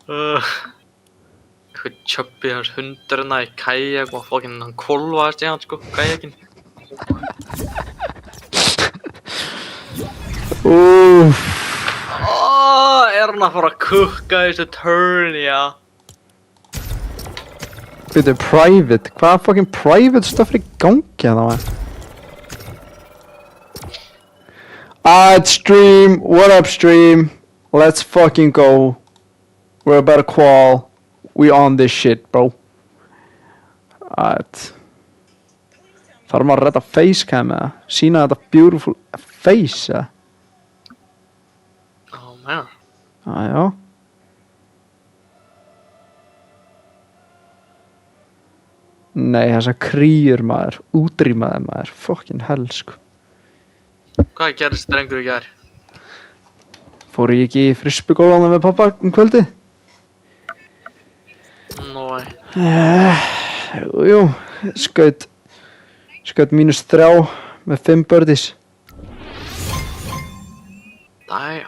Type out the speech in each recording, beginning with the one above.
Eitthvað tjöppi hans hundurinn í kajak og fokkin hann kvolvaðist í hann sko, kajakinn. Er hann að fara að kukka þessu turn, já? Byrju, private, hvaða fucking private stuff í gangi að það var? Alright, stream, what up stream? Let's fucking go. We're about to qual. We on this shit, bro. Alright. Þarf maður að redda facecam eða? Sýna þetta beautiful face eða? Oh man. Já. Nei, þessa kríur maður, útrýmaði maður, fucking hell sko. Hvað gerðist drengur í gær? Fór ég ekki í frisbeególfana með pappa kvöldi? Nói. Jú, skaut -3 með 5 birdies. Damn.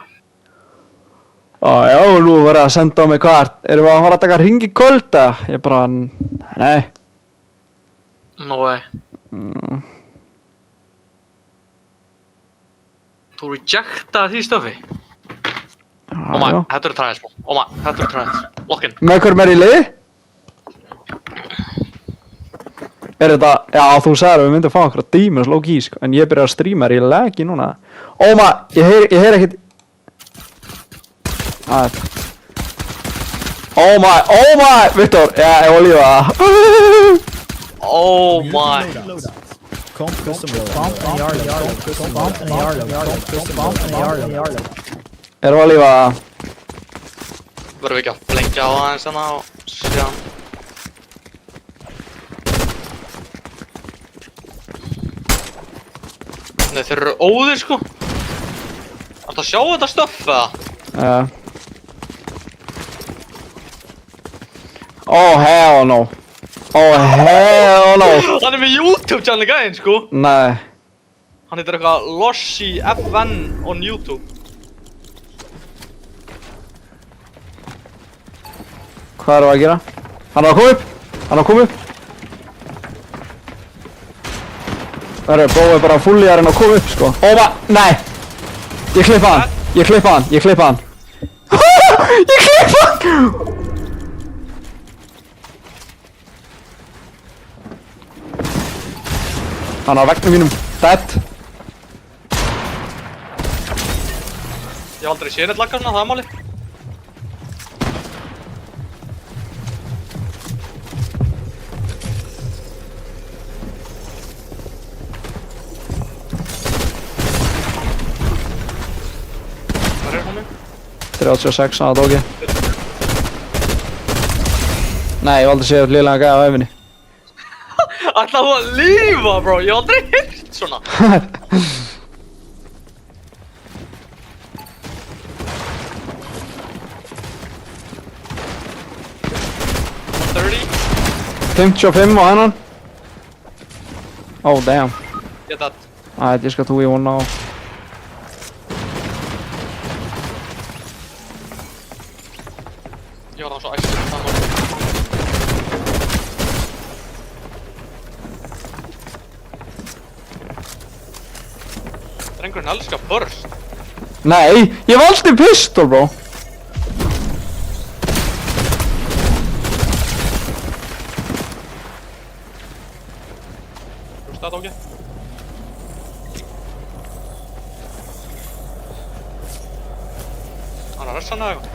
Já, nú var það að senda á mig hvað erum við að fara að taka hring í kvöld eða? Ég bara, nei. Nói. Þú rejectaði því stöfi? Óma, þetta eru træðis, bro. Óma, þetta eru træðis. Lock in. Með hverjum í liði? Þetta, já þú sagðir að við myndum að fá einhverja demons low-key sko, en ég byrjar að streama í laggi núna. Óma, ég heyr ekkert. Oh my, Viktor, já, ég var lífa það. Oh my. Erum við að lífa það? Verðum við ekki að blengja á aðeins hana og sjá. Nei, þeir eru óðir sko. Ertu að sjá þetta stöff eða? Já. Oh hell no. Oh hell no. Hann er með YouTube channel gæðin sko. Nei. Hann heitir eitthvað Lossi FN on YouTube. Hvað erum við að gera? Hann er að koma upp. Hann er að koma upp. Það er bróðið bara fulli að reyna að koma upp sko. Óma, nei. Ég klippa hann. Ég klippa hann. Ég klippa hann. Ég klippa hann. Hann er á veggnum mínum. Dead. Ég hef aldrei séð neitt lagga svona, það er máli. Hvað er hún? 36 á dóki. Nei, ég hef aldrei séð liðlega gæða á æfinni. Ætlaðu að lífa, bro, ég hef aldrei heyrt svona. 55 á hennan. Oh damn. Get that. Ég skal 2v1 á. Ég var það svo æstur þannig að drengurinn elskar burst. Nei, ég valdi pistol bro. Hlusta þetta okki? Hann er að ressa hann eða eitthvað?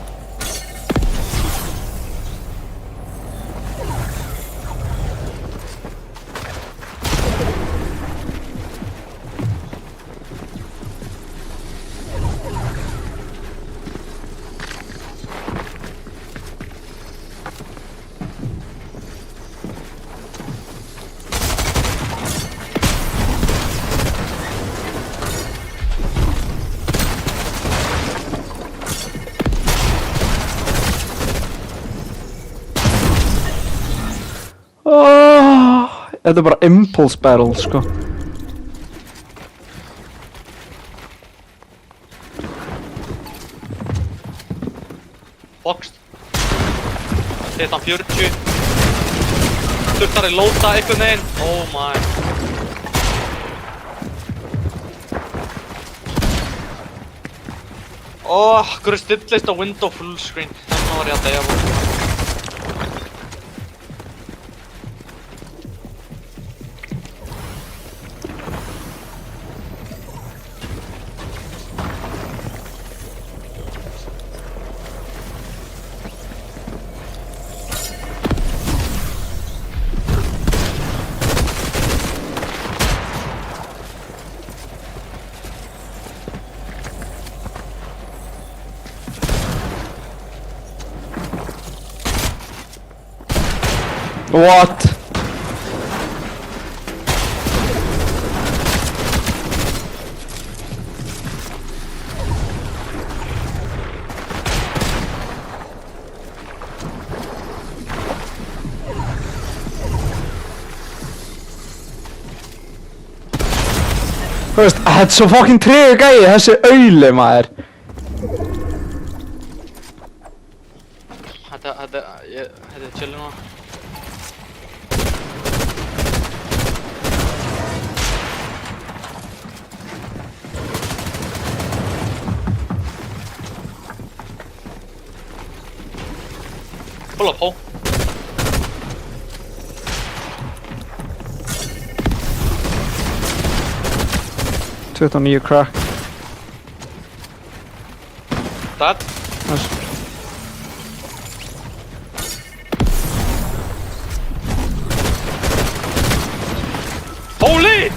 Þetta er bara impulse battle, sko. Boxed. Hitt hann 40. Þurftar að lóta einhvern veginn. Oh my. Hverju stillist á window full screen. Þannig var ég að deyja búin. What? Þú veist, þetta er svo fucking tregur gæi, þessi auli maður. Þetta er chillin núna. Pull up hole. Tveit á nýju crack. Dead. Nice. Holy!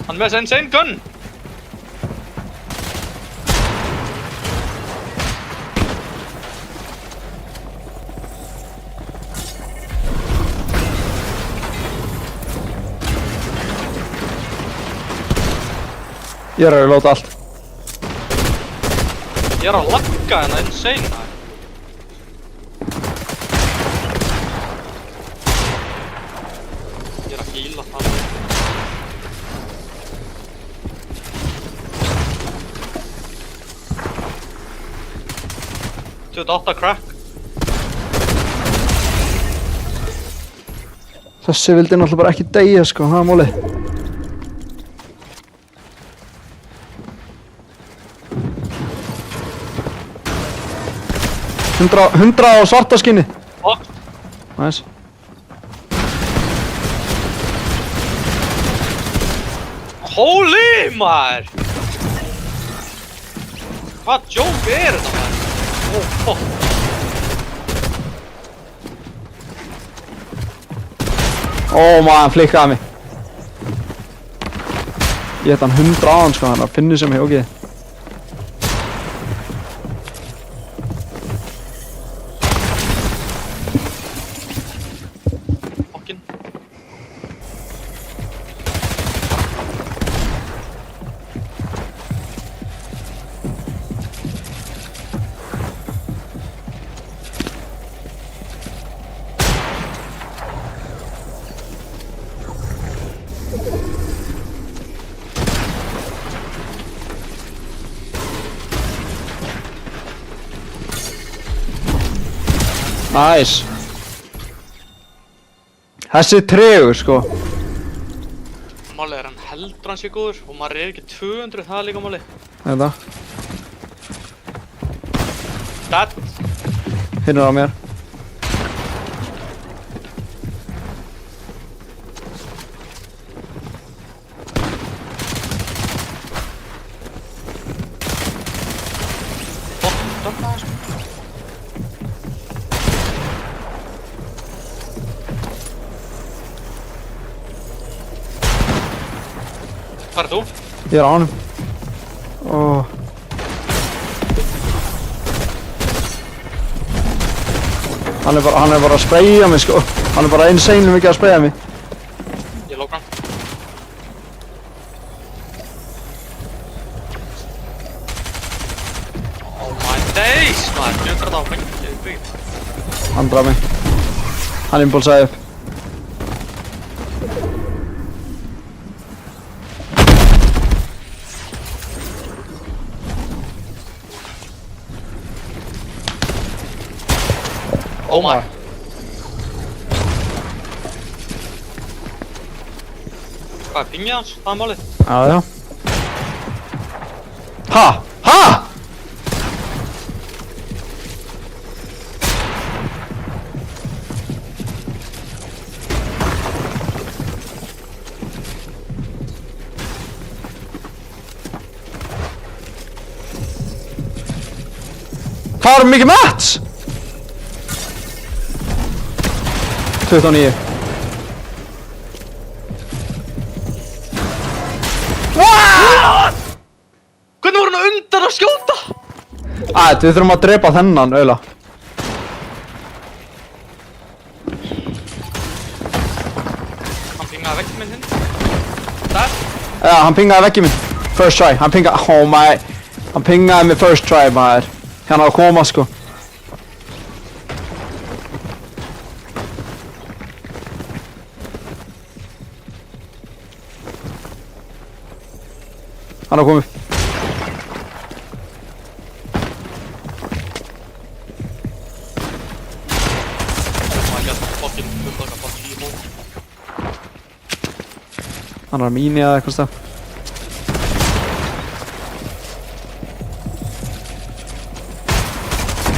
Han med sig insane gun! Ég er að reloada allt. Ég er að lagga hérna insane maður. Ég er að heala það. 28 crack. Þessi vildi náttúrulega bara ekki deyja sko, það er málið. Hundra á svarta skinni. Nice. Holy maður! Hvað joke er þetta maður? Oh fuck. Maður, hann flikkaði mig. Ég hætti hann 100 á hann sko, hann að finna sem hefur okið. Nice. Þessi tregur sko. Málið er hann heldur hann sé góður og maður er ekki 200, það er líka málið. Þetta. Dead. Hinnur á mér. Hvað er þú? Ég er á honum. Hann er bara að sprayja mig sko. Hann er bara insane mikið að sprayja mig. Ég lóka hann. Oh my days maður, 100 á fengi. Hann draf mig. Hann impulsaði upp. Oh my. Hvað, pingið hans? Það málið. Já. Ha? Ha? Hvað er mikið mats? 29. Hvernig voru hann undan að skjóta? Við þurfum að drepa þennan, auðvitað. Hann pingaði vegginn minn hinn. Der. Já, hann pingaði vegginn minn. First try, hann pingaði mig first try, maður. Hann á að koma, sko. Hann á komið. Hann er að mínu eða eitthvað stað.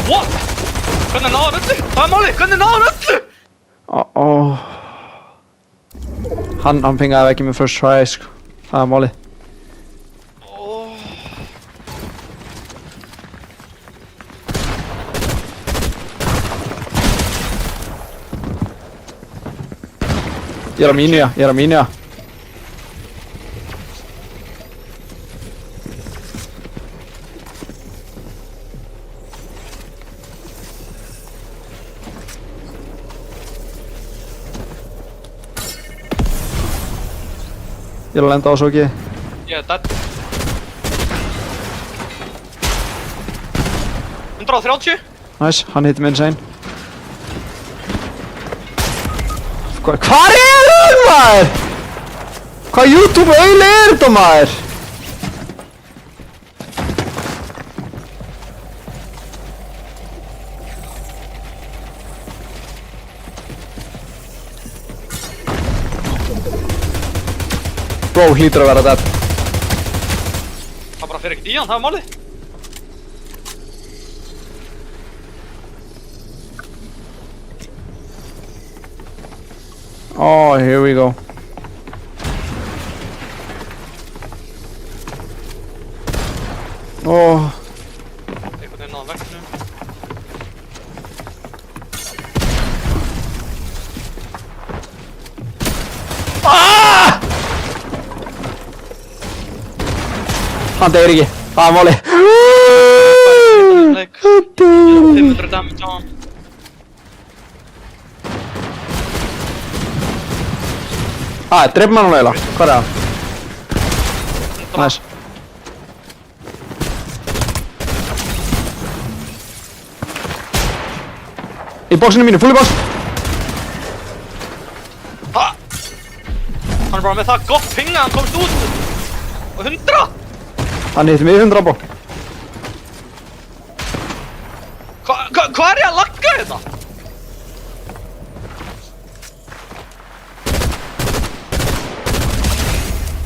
What? Hvernig náði hann öllu? Það er málið, hvernig náði hann öllu? Hann pingaði ekki með first try, sko. Það er málið. Ég er að mínu, já. Ég er að lenda á svo ekki. Ég er dead. 130. Nice, hann hitti mig insane. Hvar er hann, maður? Hvað YouTube-auðli er þetta, maður? Bro, hlýtur að vera dead. Það bara fyrir ekkert í hann, það er málið. Oh, here we go. Oh. Einhvern veginn náða veggnum. Hann deyr ekki. Það er málið. 500 damage á hann. Dreipum hann eiginlega. Hvað er það? Nice. Í bóksinu mínu, full í bóks. Hann er bara með það gott pinga, hann komst út. Og 100! Hann hitti mig 100 bó. Hvað er ég að lagga þetta?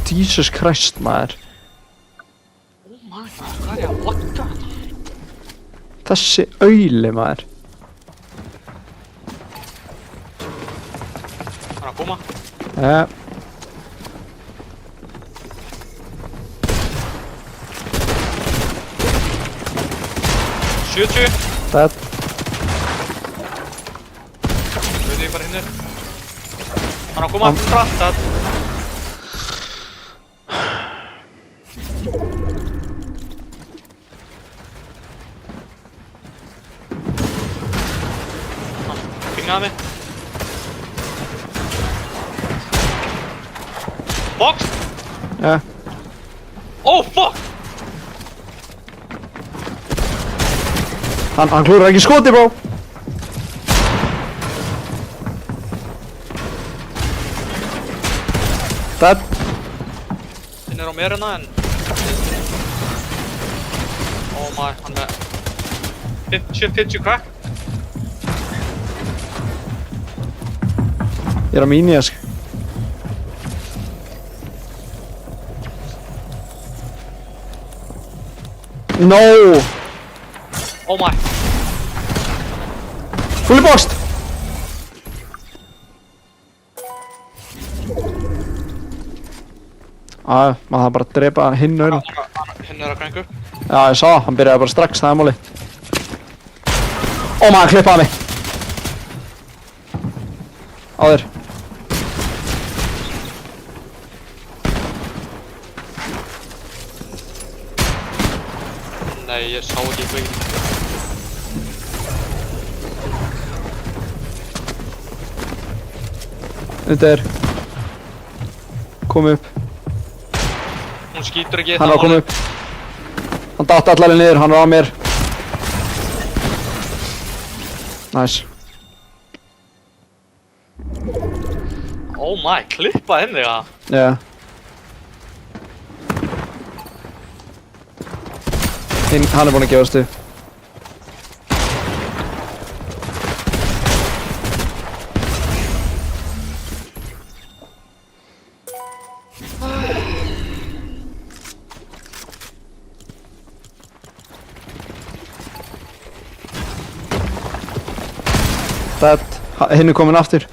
Jesus Christ, maður. Oh my god, hvað er ég að lagga þetta? Þessi auðli, maður. Hann er að koma. 70. Dead. Þau bara hinnir. Hann er að koma hratt, dead. Pingaði mig. Box! Oh fuck! Hann klúrar ekki skoti, bro. Dead. Hinn er á mér hérna en... Oh my, hann er... 50 crack. Ég er að mínu, ég sko. No! Oh my. Fully boxed! Maður þarf bara að drepa hinn auðvitað. Hinn að græna upp. Já, ég sá, hann byrjaði bara strax, það máli. Maður klippaði mig! Á þér. Nei, ég sá ekki í bygging. Þetta er. Komið upp. Hún skýtur ekki. Hann var að koma upp. Hann datt allavega niður, hann var á mér. Nice. Oh my, klippa henni það. Yeah. Hann er búinn að gefast upp. Hinn er komin aftur.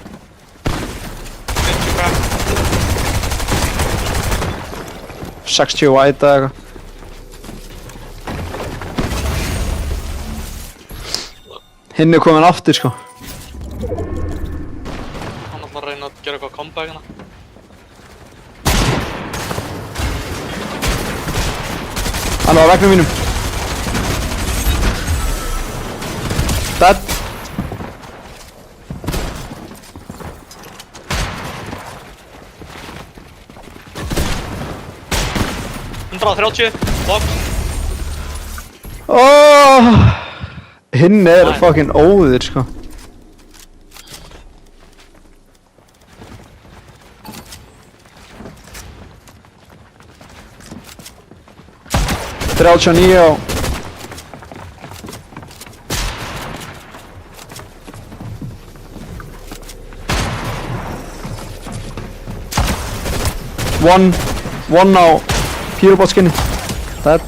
50 crack. 60 white eða eitthvað. Hinn er komin aftur sko. Hann ætlar að reyna að gera eitthvað comeback hérna. Hann var á veggnum mínum. Dead. 130, box. Hinn er fucking óður sko. Þrjátíu og níu á. One á Pyrobot skinni. Dead.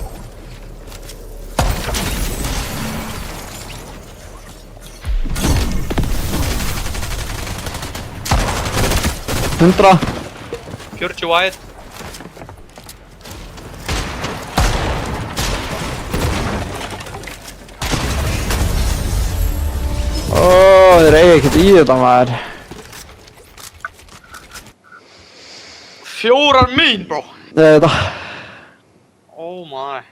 Hundra. 40 wide. Þeir eiga ekkert í þetta maður. 4 mín, bro. Þetta. Oh my.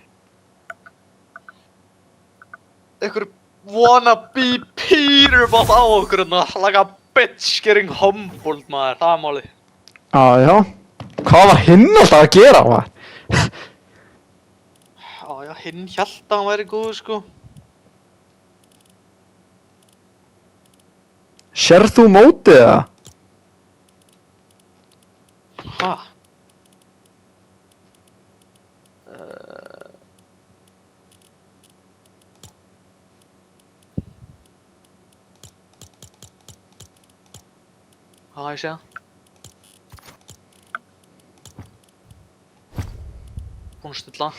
Einhver wannabe Peterbot á okkur hérna, like a bitch getting humbled maður, það er málið. Já. Hvað var hinn alltaf að gera maður? Já, hinn hélt að hann væri góður sko. Sérð þú mótið það? Ha? Hvað ég segja? Búinn að stilla.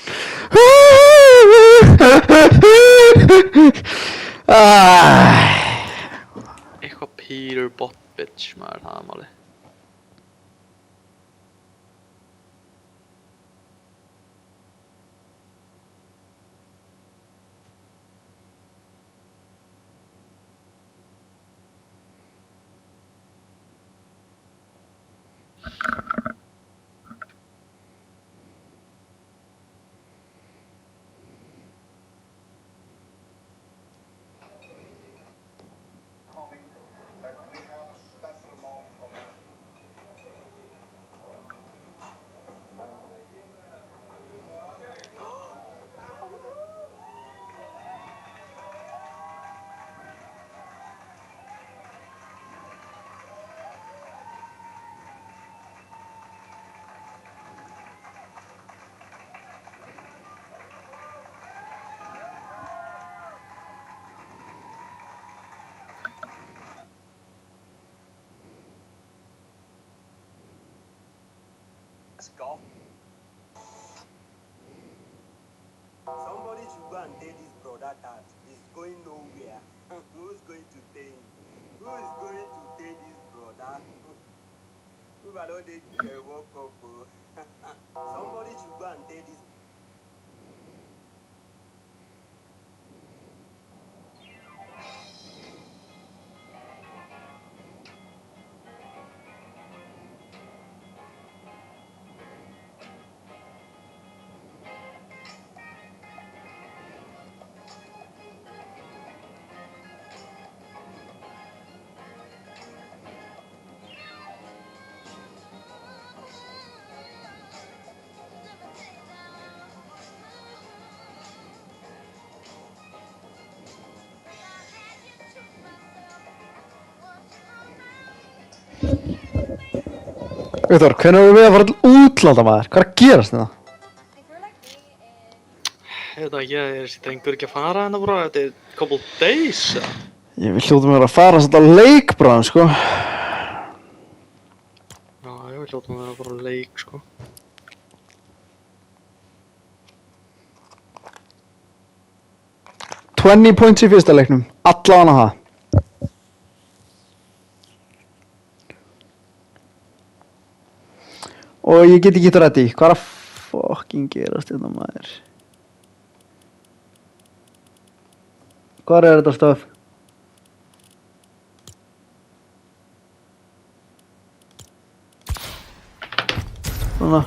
Eitthvað Peterbot bitch maður, það er málið. Golf. Somebody and tell this brother that he's going nowhere. Who's going to tell him? Who is going to tell this brother? Who I don't think they woke up. Somebody should go and tell this. Viktor, hvernig erum við að fara til útlanda maður? Hvað er að gerast þetta? Ég veit ekki, er þessi drengur ekki að fara hérna bara, þetta er couple days eða? Ég vil hljóta mér að fara svolítið á leik bráðum, sko. Já, ég vil hljóta mér að fara á leik, sko. $20 points í fyrsta leiknum, allavega það. Og ég get ekki ready, hvað er að fucking gerast þetta maður? Hvað er þetta stöf? Svona.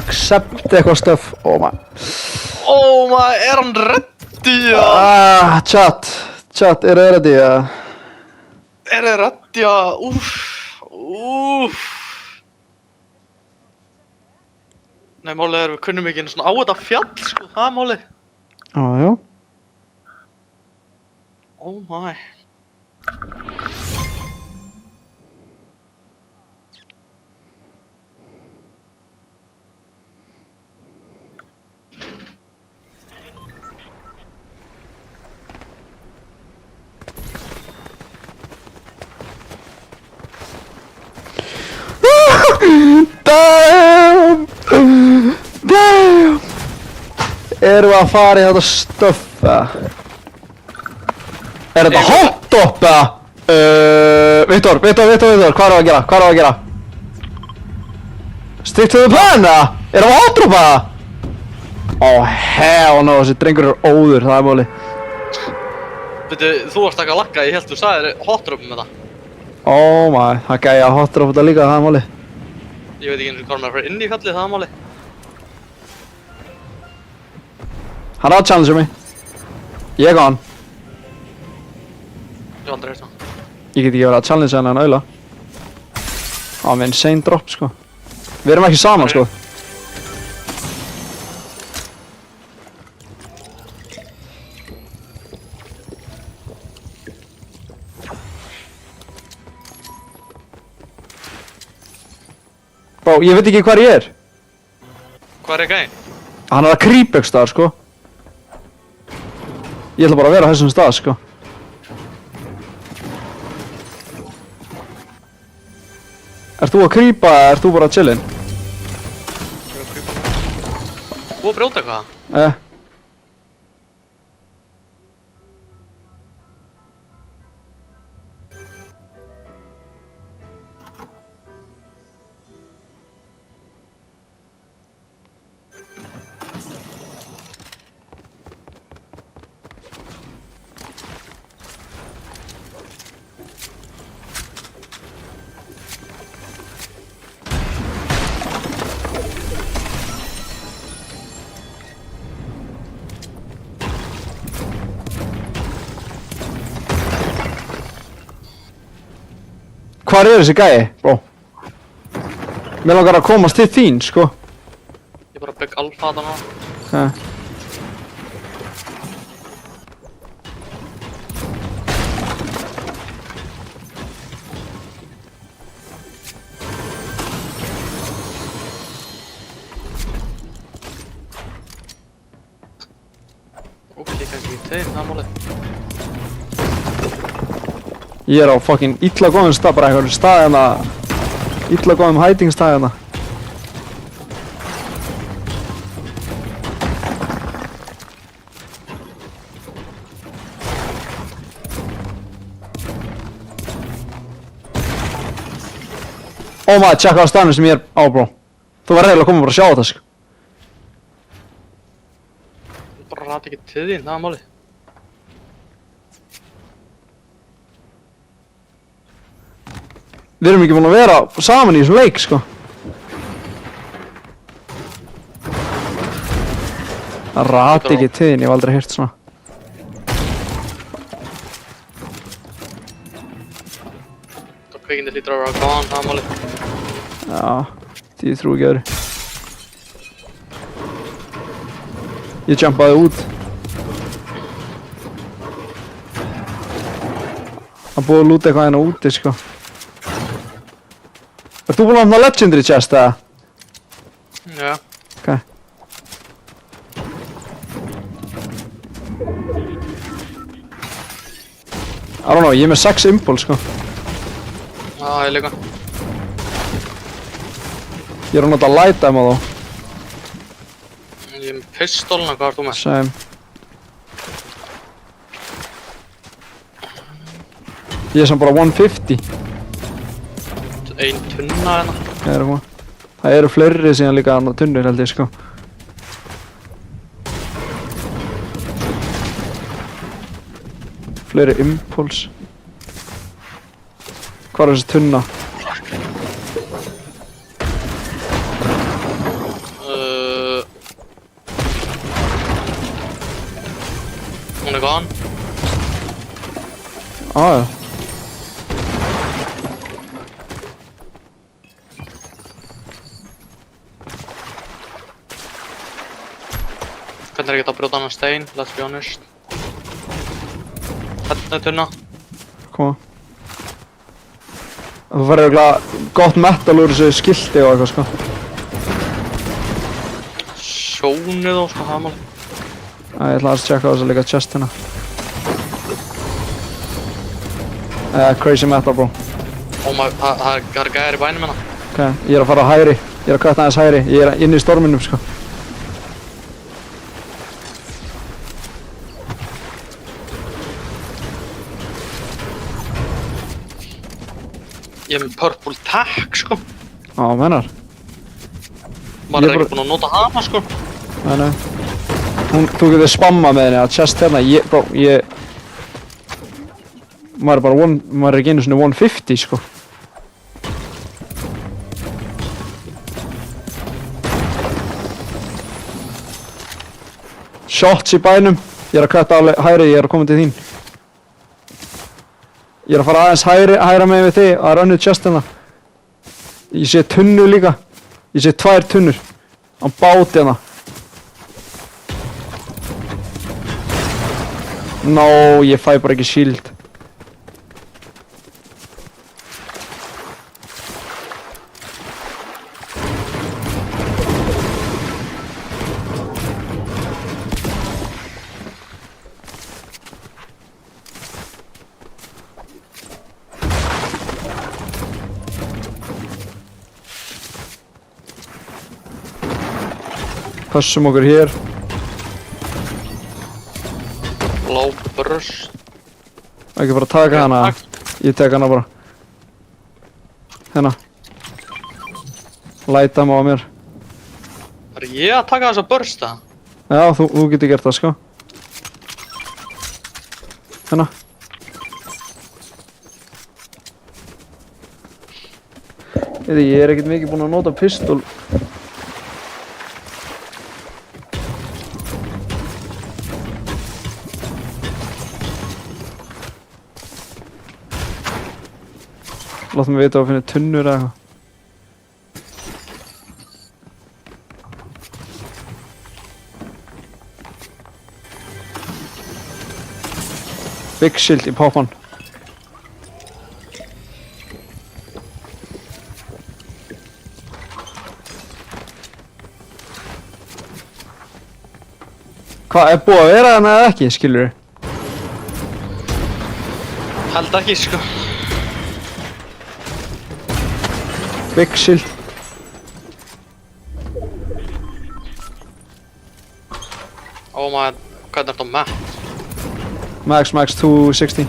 Accept eitthvað stöf, oh my. Oh my, er hann ready, já? Chat, er það ready, já? Er það ready, já? Nei, málið er við kunnum ekki einu svona á þetta fjall, sko, það er málið. Já. Oh my. Damn! Erum við að fara í þetta stöff, eða? Er þetta hot up, eða? Viktor, hvað er að gera? Stick to the plan, eða? Erum við að hot dropa, eða? Oh, hell no, þessi drengur er óður, það er máli. Veitu, þú varst ekki að lagga, ég held þú sagðir hot drop með það. Oh my, það gæja að hot dropa þetta líka, það er máli. Ég veit ekki eins og hvað hann er að fara inn í fjallið, það er máli. Hann á að challenge mig. Ég á hann. Ég hef aldrei veist það. Ég get ekki verið að challenge hann að auðla. Á með insane drop, sko. Við erum ekki saman, sko. Bá, ég veit ekki hvar ég er. Hvað er gæinn? Hann er að creep ekki staðar, sko. Ég ætla bara að vera á þessum stað, sko. Ert þú að creepa eða ert þú bara að chillin? Þú að brjóta eitthvað? Hvar er þessi gæi, bro? Mér langar að komast til þín, sko. Ég er bara að byggja alfa þarna. Ok, kannski ekki tveir, það er málið. Ég er á fucking illa góðum stað, bara einhverjum stað hérna. Illa góðum hiding stað hérna. Ó maður, tjekka á staðnum sem ég er á, bro. Þú verður eiginlega að koma bara að sjá þetta, sko. Bara rati ekki til þín, það er málið. Við erum ekki búin að vera saman í þessum leik, sko. Það rati ekki til þín, ég hef aldrei heyrt svona. Það kveikindi hlýtur að vera gone, það er málið. Já, því ég trú ekki öðru. Ég jumpaði út. Það búið að lúta eitthvað hérna úti, sko. Ert þú búin að opna Legendary Chest, eða? Já. Ok. I don't know, ég er með 6 impulse, sko. Já, ég líka. Ég er að nota light ammo, þó. Ég er með pistóluna, hvað ert þú með? Same. Ég er samt bara 150. Ein tunna hérna. Það eru fleiri síðan líka annað tunnur, held ég, sko. Fleiri impulse. Hvar er þessi tunna? Hún er gone. Já. Hvernig er ekki að brjóta annan stein, let's be honest. Hérna er tunna. Koma. Það fær eiginlega gott metal úr þessu skilti og eitthvað, sko. Sjónið og sko, það er málið. Æ, ég ætla að checka á þessu líka chestina. Crazy metal, bro. Oh my, það er gæðir í bænum hérna. Ok, ég er að fara hægri. Ég er að kvæta aðeins hægri. Ég er inn í storminum, sko. Ég er með purple tack, sko. Já, mennar. Maður er ekki búinn að nota hana, sko. Nei. Þú getur spamma með henni að chest hérna. Bro, maður er ekki einu svona 150, sko. Shots í bænum. Ég er að kvæta alveg hægri, ég er að koma til þín. Ég er að fara aðeins hægra með við þig, það er önnur chest hérna. Ég sé tunnu líka. Ég sé 2 tunnur. Á báti hérna. No, ég fæ bara ekki shield. Passum okkur hér. Low burst. Ekki bara taka hana. Ég tek hana bara. Hérna. Læta mig á mér. Er ég að taka þessa bursta? Já, þú getur gert það, sko. Hérna. Ég er ekkert mikið búinn að nota pistol. Láttu mig vita að finna tunnur eða eitthvað. Big shield í poppan. Hvað, er búið að vera þarna eða ekki, skilurðu? Held ekki, sko. Big shield. Oh my, hvað er þetta map? Max 260.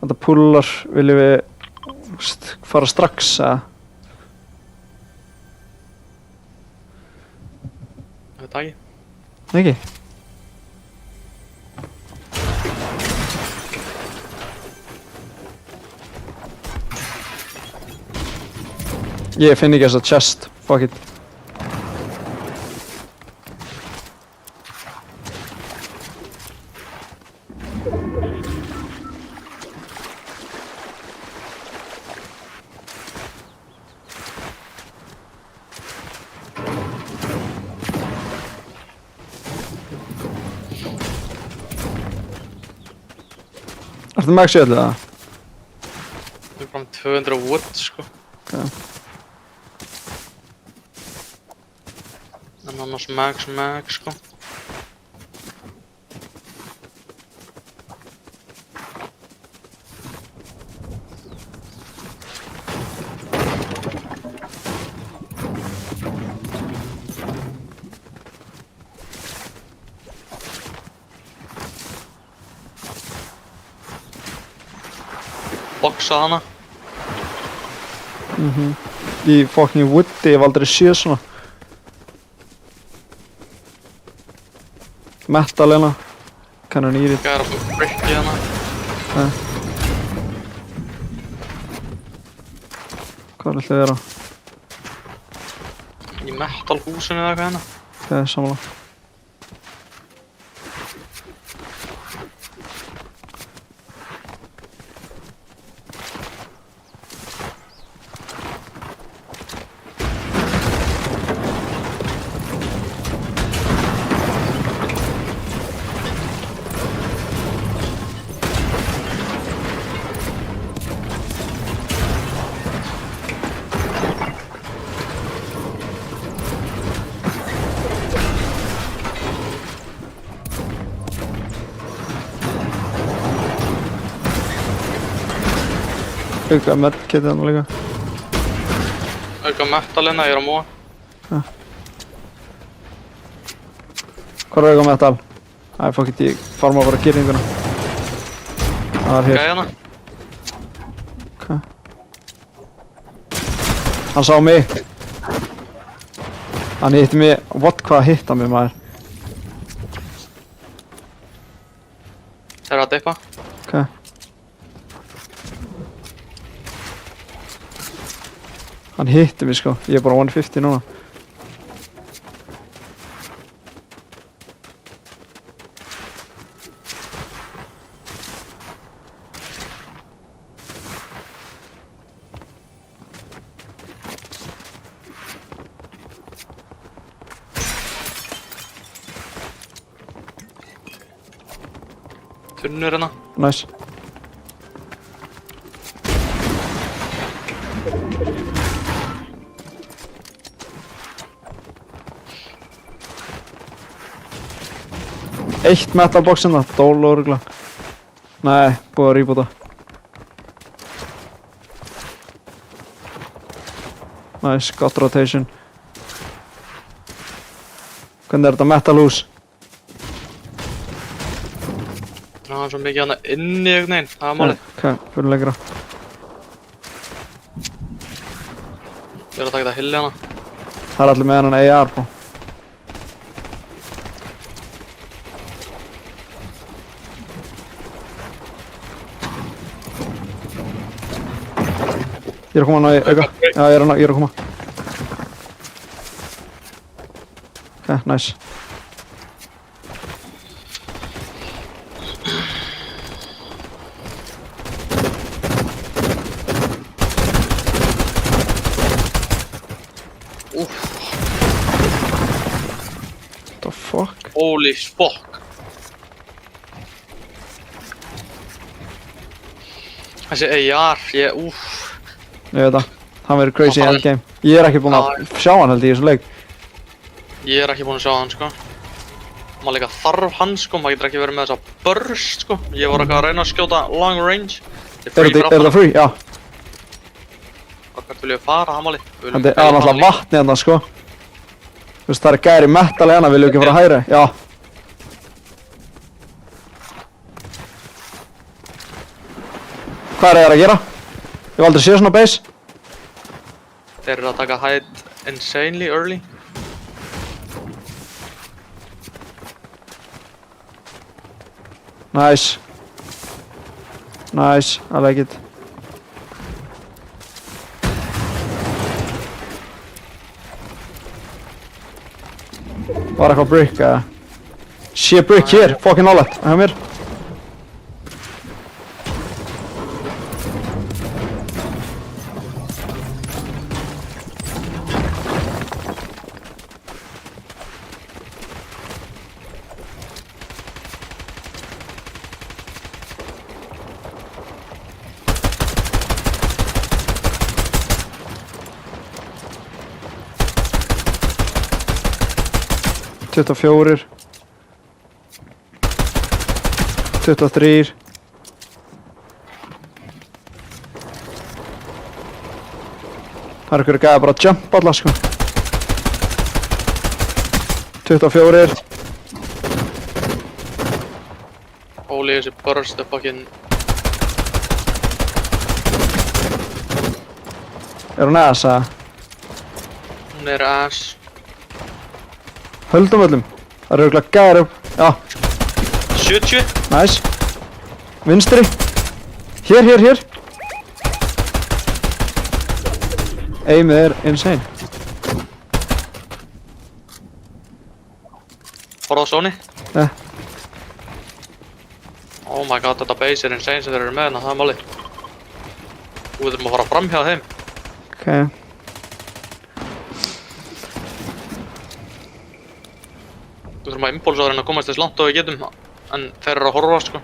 Þetta púlar, viljum við fara strax, eða? Ég veit það ekki. Ekki? Ég finn ekki þessa chest, fuck it. Ertu með X-7 eða? Við erum bara með 200 wood, sko. Okay. En annars max, sko. Boxa hana. Í fucking woodi, ég hef aldrei séð svona. Metal hérna. Kannan í því. Gæra brick í hana. Hvað ætlaði vera? Í metal húsinu eða eitthvað hérna. Það er samanlega. Auka medkitið hann líka. Auka metal hérna, ég er á móa. Hvað er auka metal? Æ, fuck it, ég farma bara girðinguna. Það er hér. Gæja hana. Ok. Hann sá mig. Hann hitti mig. What, hvað hitt hann mig maður? Það er að dippa. Ok. Hann hitti mig sko, ég er bara 150 núna. Tunnur hérna. Nice. Eitt metalbox hérna, dól og örgla. Nei, búið að reboota. Nice, gott rotation. Hvernig er þetta metalhús? Það er svo mikið hérna inni í einhvern veginn, það er málið. Ok, fyrir lengra. Ég er að taka þetta hilli hérna. Það er allir með hennan AR på. Ég er að koma ná í auka. Já, ég er að koma. Ok, nice. What the fuck? Holy fuck. Þessi AR, Ég veit það. Hann verður crazy í endgame. Ég er ekki búinn að sjá hann held ég í þessu leik. Ég er ekki búinn að sjá hann sko. Maður líka þarf hann sko, maður getur ekki verið með þessa burst sko. Ég var eitthvað að reyna að skjóta long range. Er það free? Já. Og hvert vil ég fara, Hamali? Það er náttúrulega vatni hérna sko. Þú veist, það er gæri metal hérna, viljum við ekki fara hægri? Já. Hvað er það að gera? Ég hef aldrei séð svona base. Þeir eru að taka hide insanely early. Nice. Nice, I like it. Var eitthvað brick eða? Sé brick hér, fucking nálægt, hjá mér. Tuttugu-fjórir 23 Það er ykkur gæði bara að jumpa alla sko 24 Holy, þessi burst er fucking... Er hún ass eða? Hún er ass. Höldum öllum. Það eru örugglega gæðir upp. Já, 70. nice. Vinstri. Hér. Aimið er insane. Horfðu á Sony. Ja. Oh my god, þetta base er insane sem þeir eru með hérna, það er málið. Við þurfum að fara fram hjá þeim. Okay. Við þurfum að impulsa að reyna að komast þess langt og við getum, en þeir eru að horfa, sko.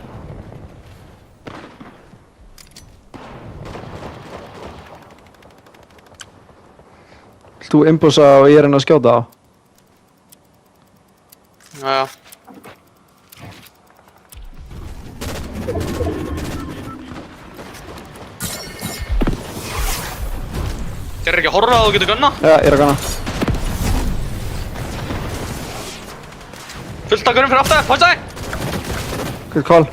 Vilt þú impulsa og ég reyna að skjóta á? Jæja. Gerir ekki að horfa að þú getur gunna? Já, ég er að gana. Fullt takkurinn fyrir aftur, pæsa þig! Good call.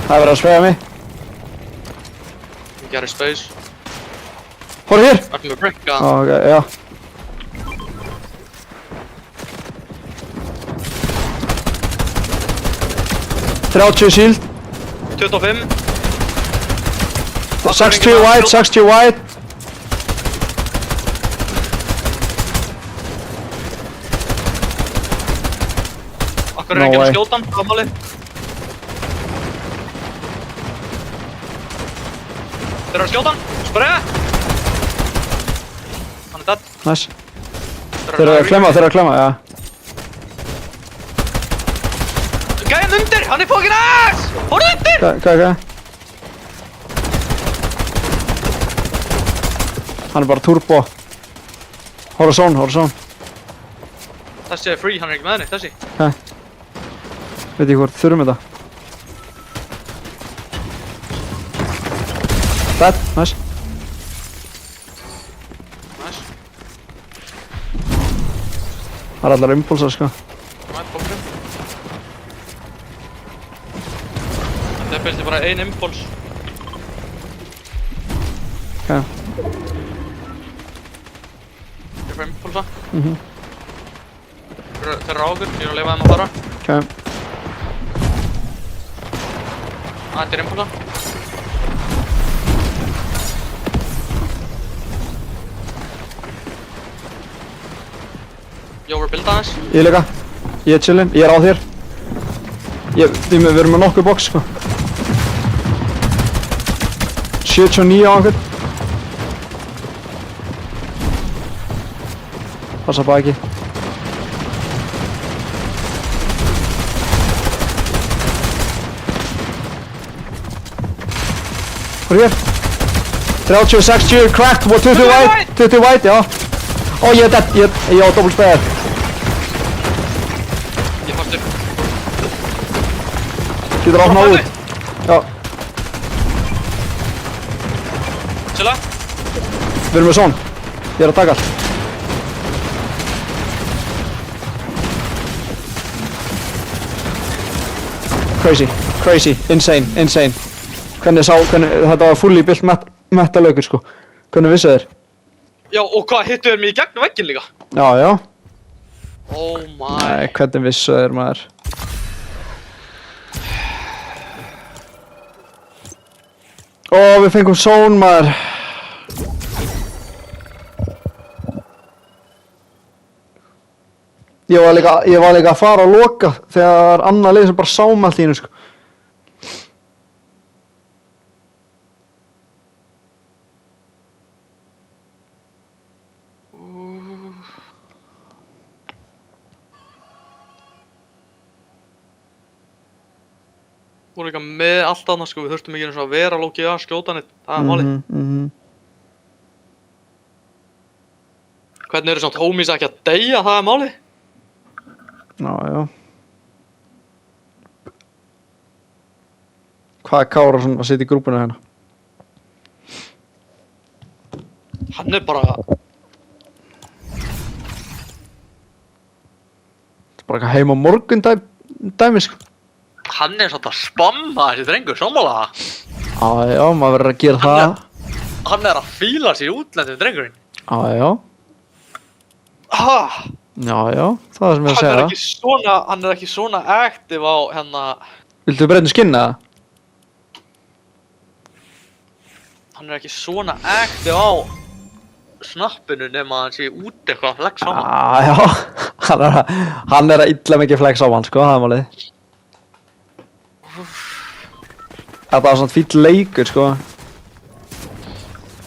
Það er verið að svega mig. Ég gerir space. Horf hér! Ertu með brick, Ó, að? ok, já. Þrjátíu shield. 25. 60 white, 60 white. Akkur er No enginn way. að skjóta hann, það er málið. Þeir eru að skjóta hann, spraya! Hann er dead. Nice. Þeir eru að klemma, já. Gæðin undir, hann er fucking ass! Horfðu undir! Hvað? Hann er bara turbo. Horizon. Þessi er free, hann er ekki með henni, þessi. Veit ég hvort þurfum þetta. Dead, nice. Nice. Það er allar impulsar sko. Right, bókri. Þetta er byrst bara ein impuls. Ok. Ég fær impulsa. Mhm. Þeir eru á okkur, ég er að leifa þeim að fara. Ok. Þetta er impulsa. Ég overbuilda aðeins. Ég líka. Ég er chillin, ég er á þér. Við erum með nokkuð box sko. 79 á einhvern. Passa baki. Hvor er hér? 30, 60, cracked, 20 white, já. Ó, ég er dead, ég á double spare. Ég er fastur. Getur opnað út. Já, Chilla. við erum með son. Ég er að taka allt. Crazy, insane. Hvernig þetta var fully built metalaukur sko. Hvernig vissu þeir? Já, og hvað, hittu þeir mig í gegnum vegginn líka? Já. Oh my. Nei, hvernig vissu þeir maður? Ó, við fengum zone maður. Ég var líka að fara og loka þegar annað lið sem bara sá mig allt í einu sko. Voru líka með allt annað sko, við þurftum ekki eins og að vera lókið að skjóta neitt, það er málið. Hvernig eru samt homies ekki að deyja, það er málið? Já. Hvað er Kárason að sitja í grúpuna hérna? Hann er bara... Þetta er bara eitthvað heim á morgun dæmi sko. Hann er svolítið að spamma þessi drengur, sammála það? Já, maður verður að gera það. Hann er að fíla sér í útlendum drengurinn. Já. Ha? Já, það er sem ég að segja. Hann er ekki svona active á hérna... Viltu breyta skinna það? Hann er ekki svona active á snappinu nema hann sé út eitthvað að flex á hann. Já, hann er að illa mikið flex á hann sko, það er málið. Þetta var svona fýll leikur sko.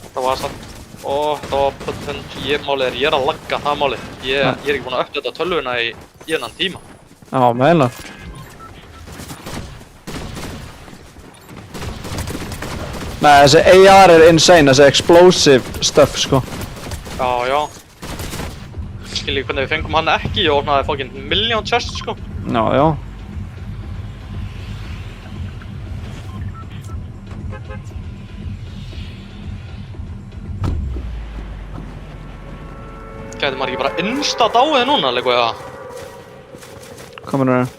Þetta var samt... þetta var potent... Málið ég er að lagga það málið. Ég er ekki búinn að uppdata tölvuna í innan tíma. Já, meðlega. Nei, þessi AR er insane, þessi explosive stuff sko. Já. Skilji hvernig við fengum hann ekki, ég opnaði fucking million chests sko. Já. Gæti maður ekki bara insta-dáið núna, leikur ég það? Hvað mennur það?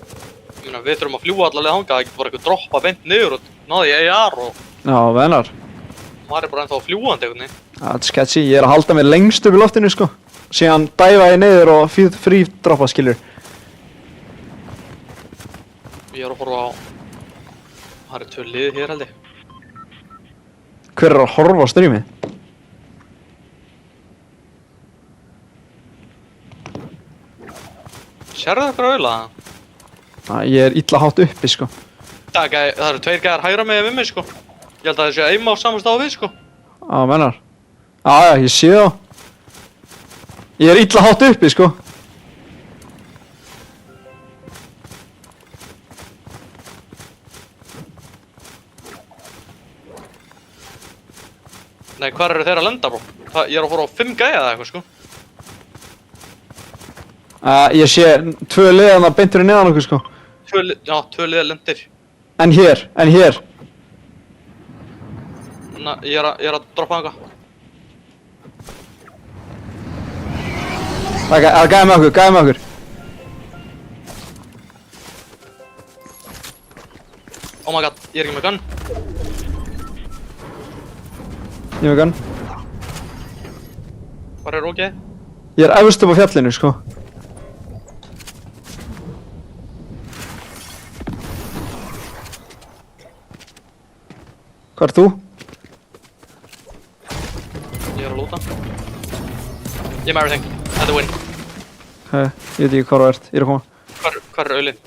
Ég meina, við þurfum að fljúa allavega þangað, það getur bara eitthvað droppa beint niður og náði í AR og... Já, vennar. Maður er bara ennþá fljúandi einhvern veginn. Þetta er sketchy, ég er að halda mér lengst upp í loftinu sko. Síðan dæfa ég niður og frí droppa skiljur. Ég er að horfa á... Það eru 2 lið hér held ég. Hver er að horfa á streamið? Sérðu það fyrir auðvitað? Ég er illa hátt uppi sko. Það eru 2 gæðar hægra með við mig sko. Ég held að það sé aim á samast við sko. Já, mennar. Já, ég sé það. Ég er illa hátt uppi sko. Nei, hvar eru þeir að lenda bró? Ég er að horfa á 5 gæða eða eitthvað sko. Ég sé 2 liðana beintur í neðan okkur sko. 2 liða lendir. En hér. Ég er að droppa þangað. Það er gæði með okkur. Oh my god, ég er ekki með gun. Ég er með gun. Hvar er OK? Ég er efst upp á fjallinu sko. Hvað er þú? Ég er að lúta. Ég er með everything. And the win. Ég veit ekki hvað þú ert. Ég er að koma. Hvar er aulinn?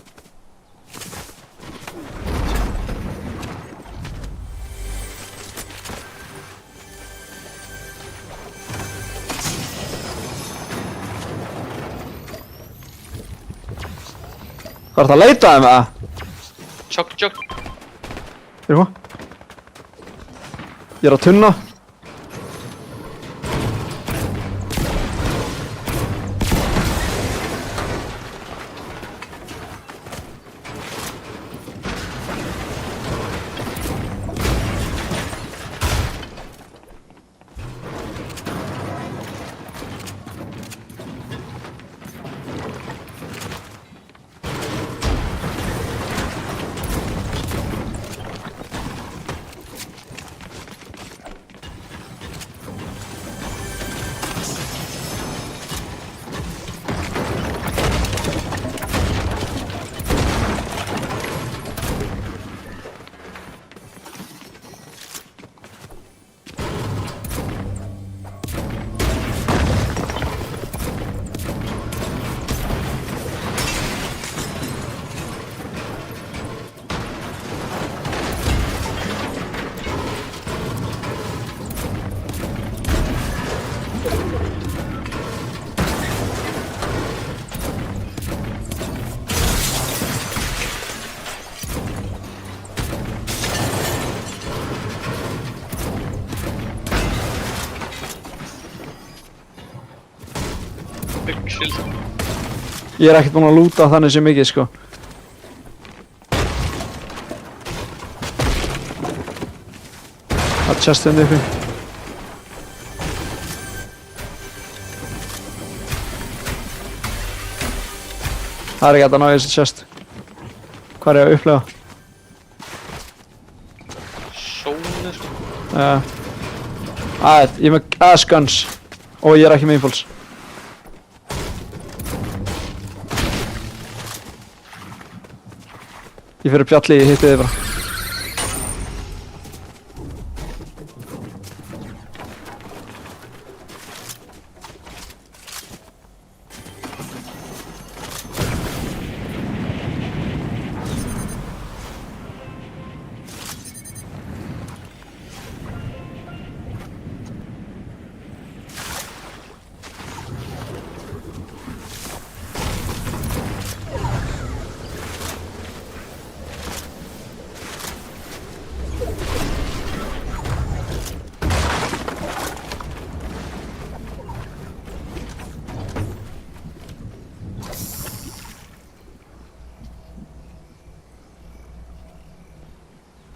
Hvað ert að leita þeim eða? Chug. Ég er að koma. Ég er að tunna. Big shield. Ég er ekkert búinn að lúta þannig sem mikið, sko. Það er chest undir ykkur. Það er ekki hægt að ná í þessi chest. Hvað er ég að upplega? Sónu, sko. Ég er með ass guns. Og ég er ekki með impulse. Ég fyrir pjalli, ég hitti þið bara.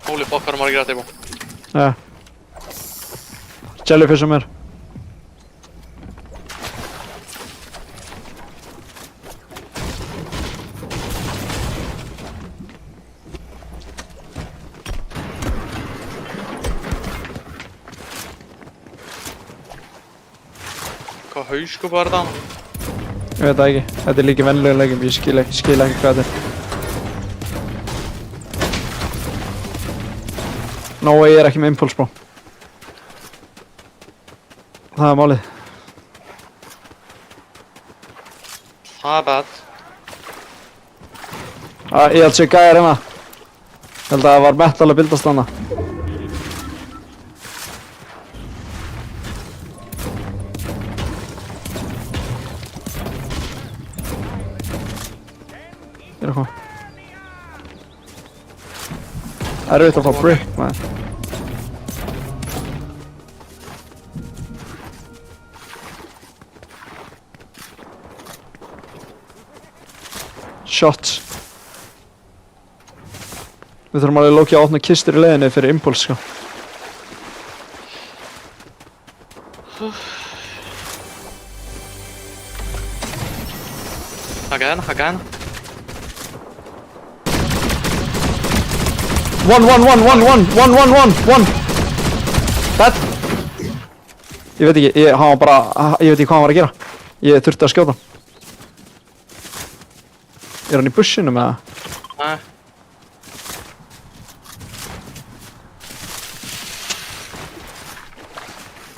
Holy fuck, hvað margir að teipa? Jellyfish á mér. Hvað hauskúpa er þetta? Ég veit það ekki. Þetta er líka vennilega leikjum. Ég skil ekki hvað þetta er. Ég er ekki með impulse, bro. Það er málið. Það er bad. Ég held sér gæjar hérna. Ég held að það var metal að bildast hana. Ég er að koma. Það er auðvitað að fá brick, maður. Shots. Við þurfum alveg lókið að opna kistur í leiðinni fyrir impulse, sko. Hakka hérna. One. Dead. Ég veit ekki, hann var bara, ég veit ekki hvað hann var að gera. Ég þurfti að skjóta hann. Er hann í bushinu með það? Nei.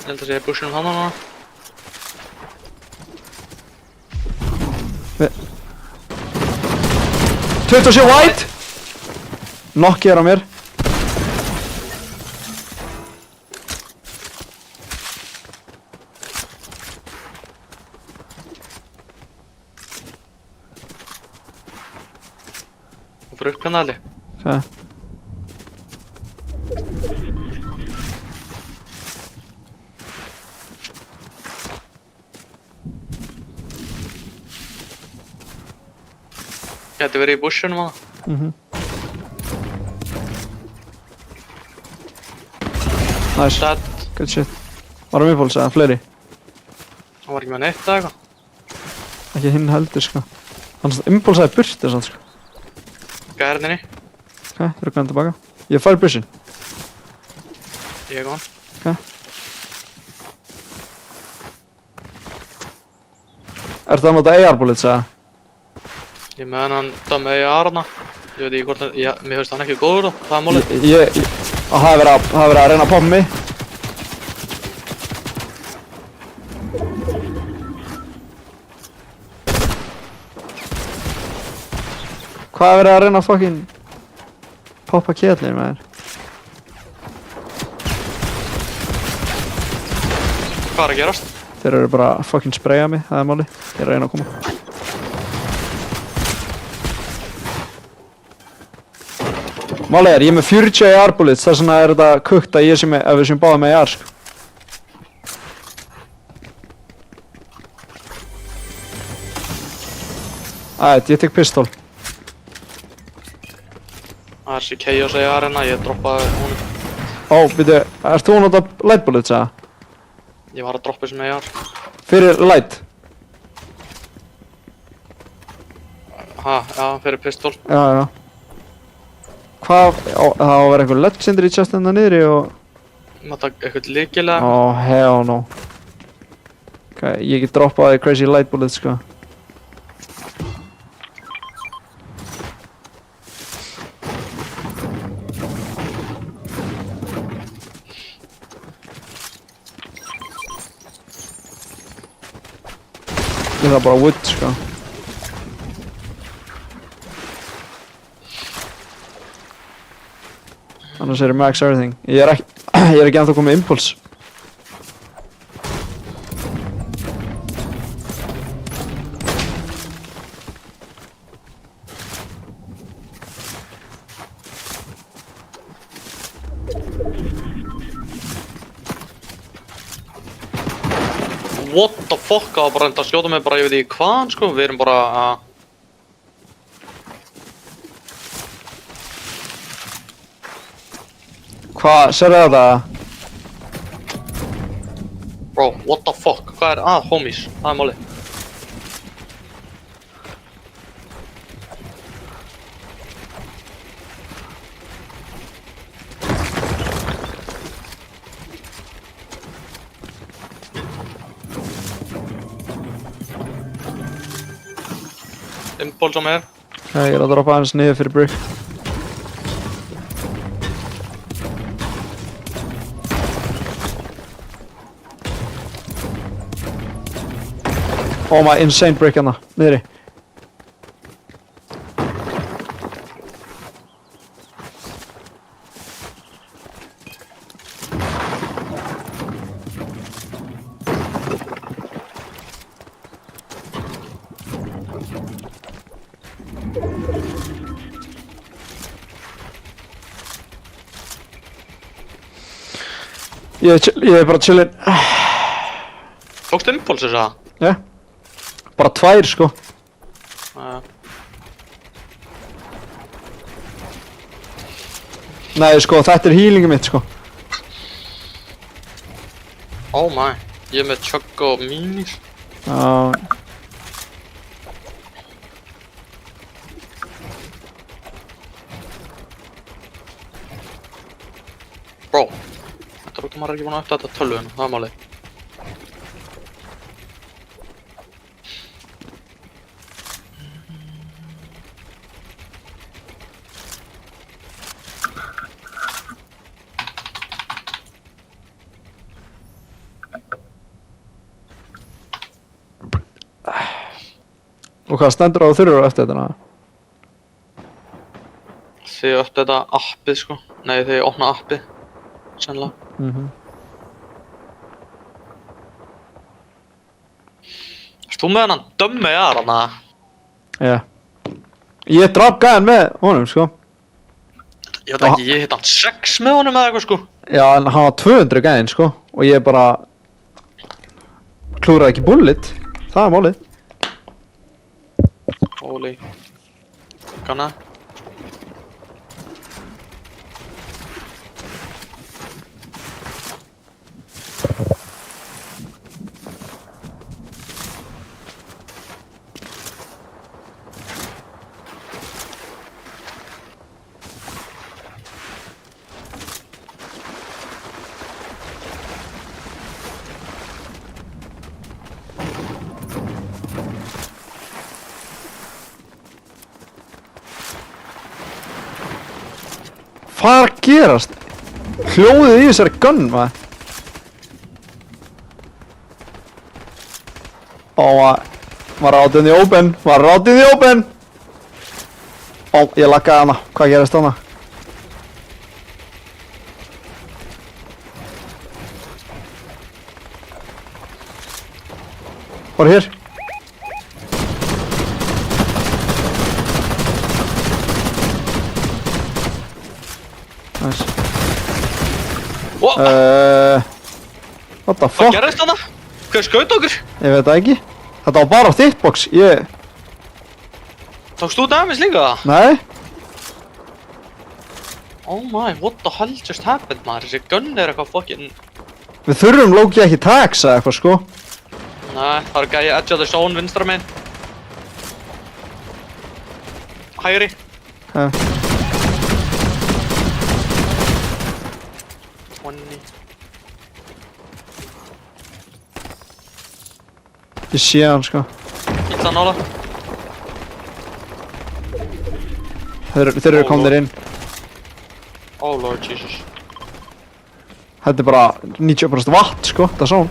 Ég held að sé bushinum hann núna. 27 white! Nokki er á mér. Og fyrir upp kanali. Hvað? Gæti verið í bushinum hann. Nice. Dead. Good shit. Varum impulse eða fleiri? Hann var ekki með neitt eða eitthvað. Ekki hinn heldur, sko. Hann impulsaði burti sann, sko. Gæðirninni. Ok, rukka hann tilbaka. Ég fær bushin. Ég kom. Ok. Ertu að nota AR bullets, eða? Ég með hann dömmu í arna. Ég veit ekki hvort mér finnst hann ekki góður þá. Það er málið. Það hafi verið að reyna að poppa mig. Hvað er verið að reyna að fucking poppa kjellin með þér? Hvað er að gerast? Þeir eru bara að fucking spraya mig, það er máli. Ég er að reyna að koma. Málið er, ég er með 40 AR bullets, þess vegna er þetta kukt að ég sé með, ef við séum báðum með AR, sko. Æt, ég tek pistol. Það er sér kei að segja arena, ég droppaði honum. Ó, byrju, ert þú að nota light bullets, eða? Ég var að droppa sem AR. Fyrir light? Ha, já, fyrir pistol. Já, já. Hvað, það á að vera einhver legendary chest enda niðri og... Maður takk eitthvað líkilega. Ó, hell no. Ok, ég get droppaði crazy light bullets, sko. Ég þarf bara wood, sko. Annars er max everything. Ég er ekki ennþá komið impulse. What the fuck, það var bara enda að skjóta mig bara, ég veit ekki hvaðan sko, við erum bara að... Hvað, sérðu þetta? Bro, what the fuck, hvað er að, homies, það er málið. Impulse á mér. Ég er að droppa aðeins niður fyrir brick. Oh my insane brick hérna, niðri. Ég er bara chillin. Tókstu impulse þess að? Já. Bara tvær sko. Nei sko, þetta er healingið mitt sko. Oh my, ég er með chugg og minis. Já. Bro, þetta er út að maður er ekki búinn að uppdata tölvuna, það er málið. Og hvað stendur á þurru eftir þetta? Þið uppdata appið sko, nei þið opna appið, sennilega. Erst þú með hennan dömmi AR hana? Já. Ég draf gæðan með honum sko. Ég veit ekki, ég hitt hann 6 með honum eða eitthvað sko. Já, en hann var 200 gæðin sko. Og ég bara klúraði ekki bullet. Það er málið. Holy. Kanna. Hvað er að gerast? Hljóðið í þessari gunn maður. Ó, maður out in the open. Maður out in the open. Ó, ég laggaði hana. Hvað gerist hana? Bara hér. Nice. What? What the Hvað fuck? gerðist hana? Hver skaut okkur? Ég veit það ekki. Þetta var bara á hitbox. Tókst þú damage líka? Nei? Oh my, what the hell just happened maður? Þessi gun eitthvað fucking... Við þurfum Loki ekki tags eða eitthvað sko. Nei, það gæði edge of the zone vinstra megin. Hægri. Ja. 20. Ég sé hann sko. Ítla nála. Þeir eru komnir inn. Oh lord Jesus. Þetta bara 90% vatn sko, það er svona.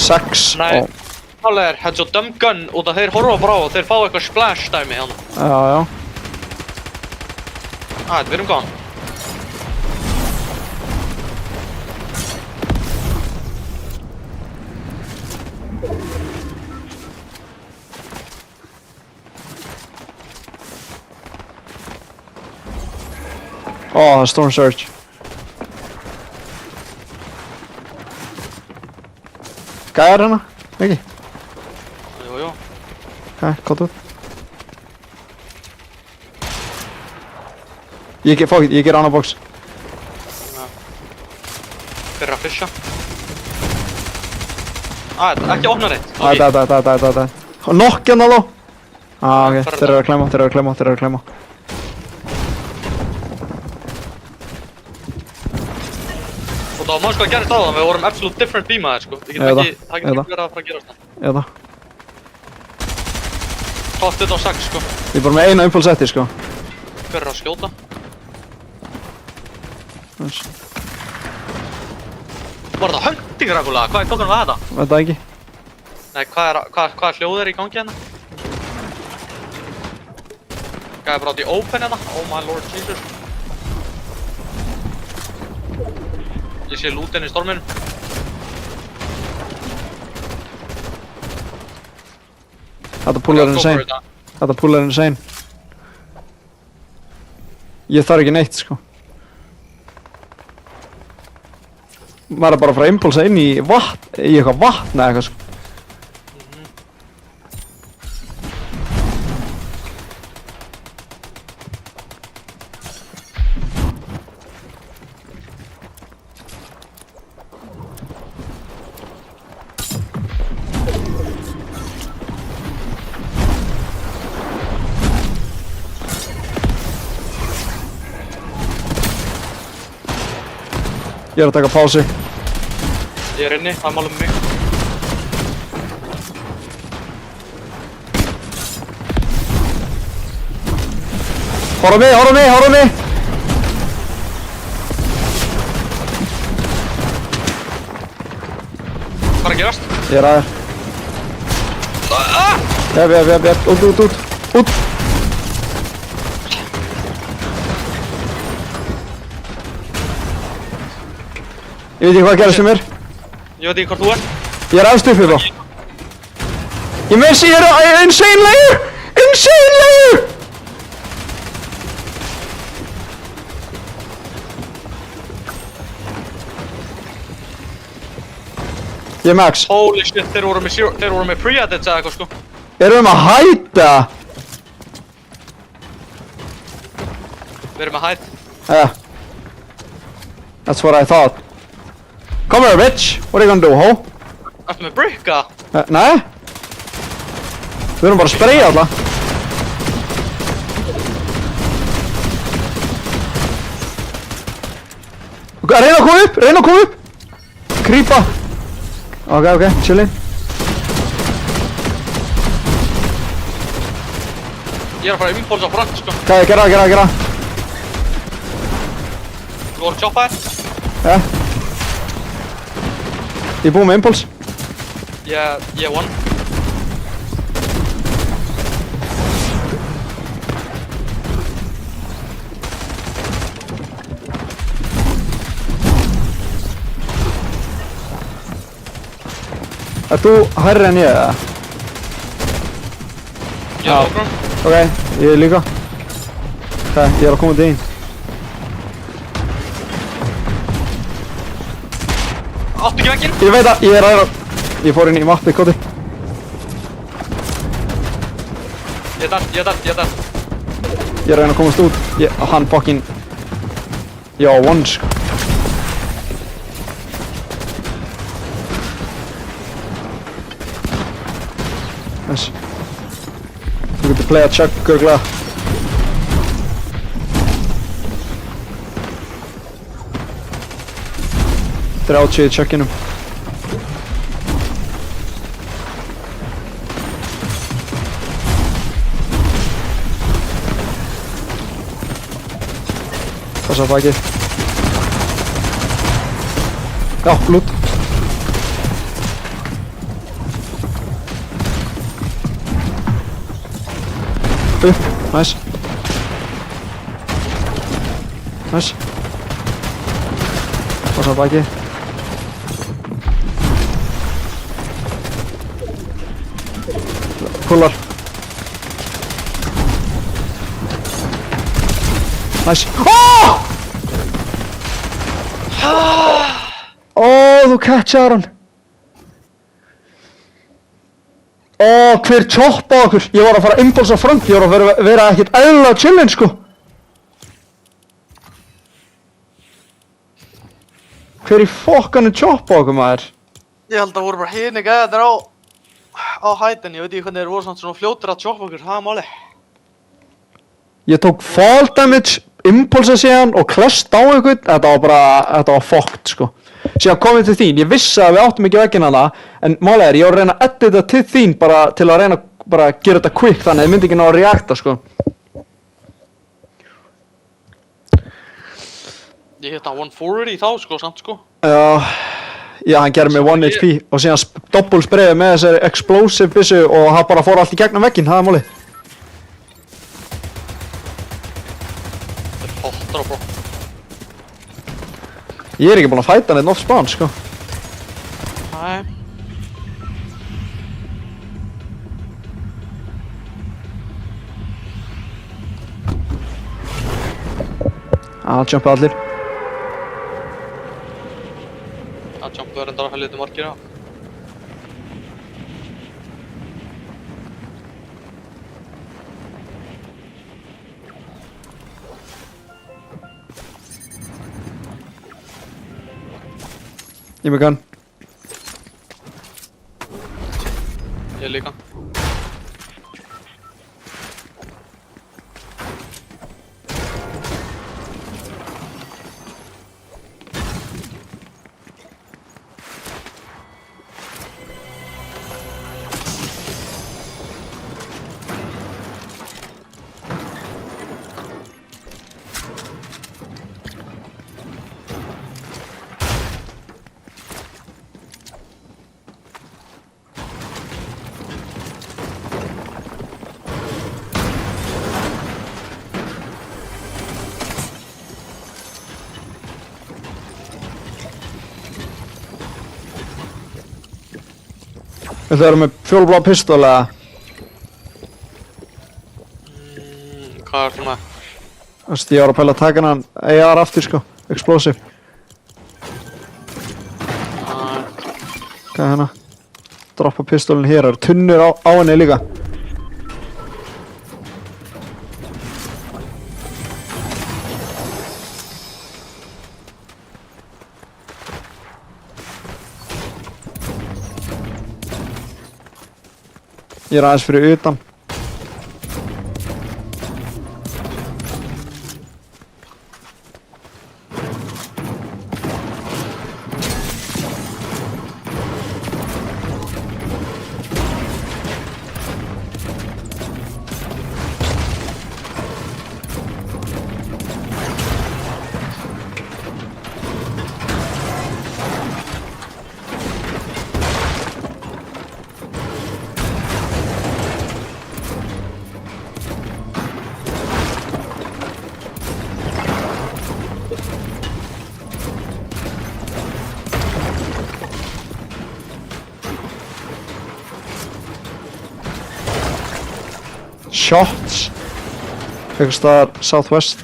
Sex. Nei. Ó. Alveg þetta er svo dumb gun út að þeir horfa bara á og þeir fá eitthvað splash dæmi hérna. Já. Við erum gone. Ó, það er Storm Surge. Gæjar hérna? Ekki? Jú. Kottu út. Ég ger annar box. Fyrir að fisha. Ekki opna reitt. Það. Nokk hérna þó. Ok, þeir eru að klemma. Og það var maður sko að gerist á það, við vorum absolute different beamaðir sko. Það getur ekki verið að fara að gerast það. Eða. Tótt þetta á 6 sko. Ég er bara með eina impulse eftir sko. Hver að skjóta? Var það hunting regular? Hvað tók hann við þetta? Veit það ekki. Nei, hvað hljóð í gangi hérna? Hvað bara átt í open hérna? Oh my lord Jesus. Ég sé lootin í storminu. Þetta púlar er insane. Ég þarf ekki neitt sko. Maður er bara að fara að impulsa inn í eitthvað vatn eða eitthvað sko. Ég er að taka pási. Ég er inni, það er málum mig. Horfa mig! Hvað er að gerast? Ég er aðeins. Út! Ég veit ekki hvað gerist sem er. Ég veit ekki hvort þú ert. Ég er aðeins uppið þá. Ég messi, ég er insane layer! Ég er max. Holy shit, þeir voru með pre-edits eða eitthvað sko. Erum við að hætta? Við erum með hætt. Yeah. That's what I thought. Come here, bitch! What are you gonna do, ho? Ertu með bricka? Nei? Við erum bara að spraya alla. Reyna að koma upp! Krýpa! Ok, chillin. Ég er að fara að impulsa front sko. Gera. Þú voru að choppa þér? Ja. Ég er búinn með impuls. Ég won. Er þú hærri en ég eða? Ég er okkur. Ok, ég líka. Ok, ég að koma til þín. Áttu ekki vegginn? Ég veit að, ég er aðra. Ég fór inn í mappið, kóti. Ég er dætt. Ég er að reyna að komast út. Hann fucking... Já, one sko. Nice. Þú getur playa Chuck, gurgla. Þrjátíu í Chuckinum. Passa bakið. Já, blút. Upp, nice. Nice. Passa bakið. Pullar. Nice. Oh! Þú catchaðar hann. Hver choppa okkur. Ég var að fara að impulsa front. Ég var að vera ekkert eðlilega chillin, sko. Hver í fokkanu choppa okkur, maður? Ég held að það voru bara hinni gæðir á hætin. Ég veit ekki hvernig þeir voru svona fljótir að choppa okkur. Það er máli. Ég tók fall damage, impulsa síðan og klöst á ykkur. Þetta var fokkt, sko. Síðan komið til þín, ég vissi að við áttum ekki vegginn hana, en málega ég var að reyna að edita til þín bara til að reyna bara að gera þetta quick þannig að þið myndi ekki ná að reacta, sko. hitt hann 140 þá, sko, samt, sko. Já, hann gerði mig 1 HP og síðan doppelsprayði með þessari explosive byssu og hann bara fór allt í gegnum vegginn, það er málið. Þetta er pottar á bró. Ég er ekki búinn að fæta neitt off-spawn, sko. Nei. Það jumpa allir. Það jumpa reyndar að helviti margir, já. Ég með gun. Ég líka. Þetta eru með fjólblá pistol eða? Hvað er það með? Ég var að pæla að taka hann AR aftur, sko. Explosive. Hvað er hérna? Droppa pistolin hér, það eru tunnur á henni líka. Ég er aðeins fyrir utan. shots einhvers staðar southwest.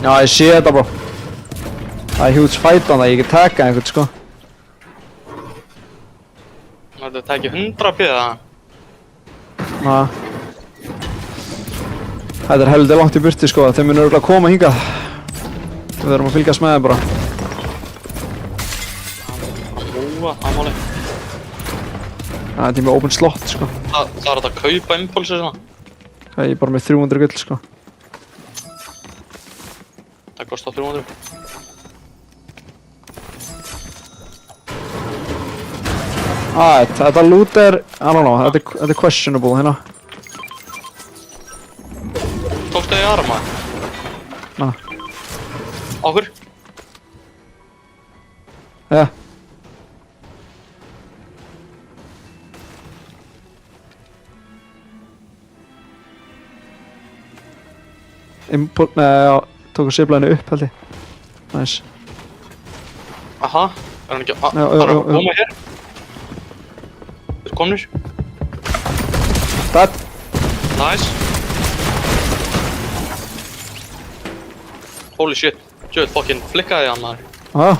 Já, ég sé þetta bro. Það er huge fight on það, ég get taka einhvern sko. Þetta tekið 100 píða. Na. Þetta er heldur langt í burti sko, þeir munu örugglega koma hingað. Við verðum að fylgjast með þeim bara. Múa, það máli. Það er tíma open slot sko. Það er þetta að kaupa impulsið svona. Það er bara með 300 gull sko. Það kostar 300. Þetta loot er, I don't know, þetta er questionable hérna. Tókstu þig í arma? Na. Okkur? Ja. Já, tók að sifla henni upp held ég. Nice. Aha, er hann ekki að Já, koma hér? Þeir komnir? Dead. Nice. Holy shit, Jöld fucking flikkaði hann maður. Aha.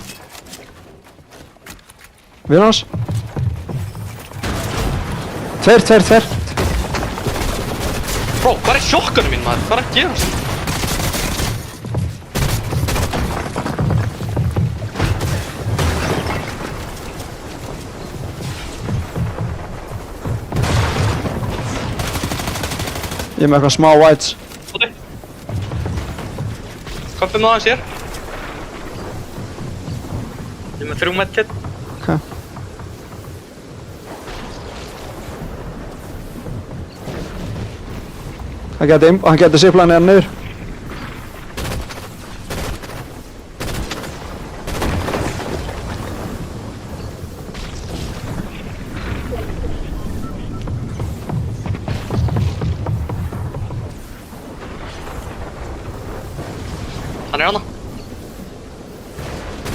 Vinur hans. Tveir. Bro, hvað er sjokkanum mín maður? Hvað er að gerast? Ég er með eitthvað smá whites. Óti. Köpum það aðeins hér. Ég er með 3 medkit. Ok. Hann geti sifla henni niður.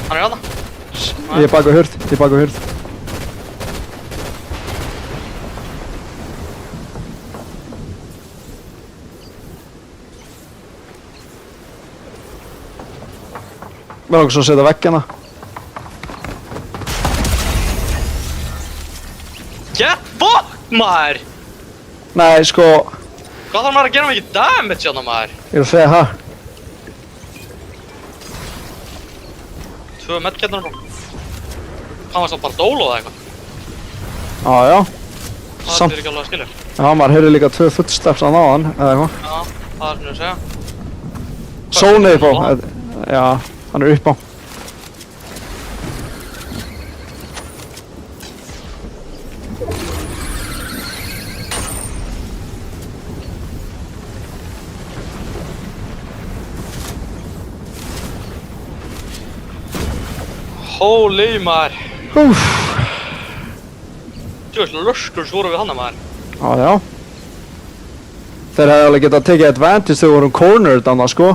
Hann er hana. Ég er bak við hurð. Mér langar svo að setja veggina. Get fucked maður! Nei, sko, Hvað þarf maður að gera mikið damage hérna maður? ég er að segja það. 2 medketnar bro. Hann var samt bara dólo eða eitthvað. Já. Það Samt. er ekki alveg að skilja. Já, maður heyrði líka 2 footsteps að náðan, eða eitthvað. Já, það er svona að segja. Sónið upp á. Já, hann er upp á. Holy maður. Úff. Djúvel löskur svoru við hana maður. Já. Þeir hefði alveg getað tekið advantage þegar við vorum cornered annað sko.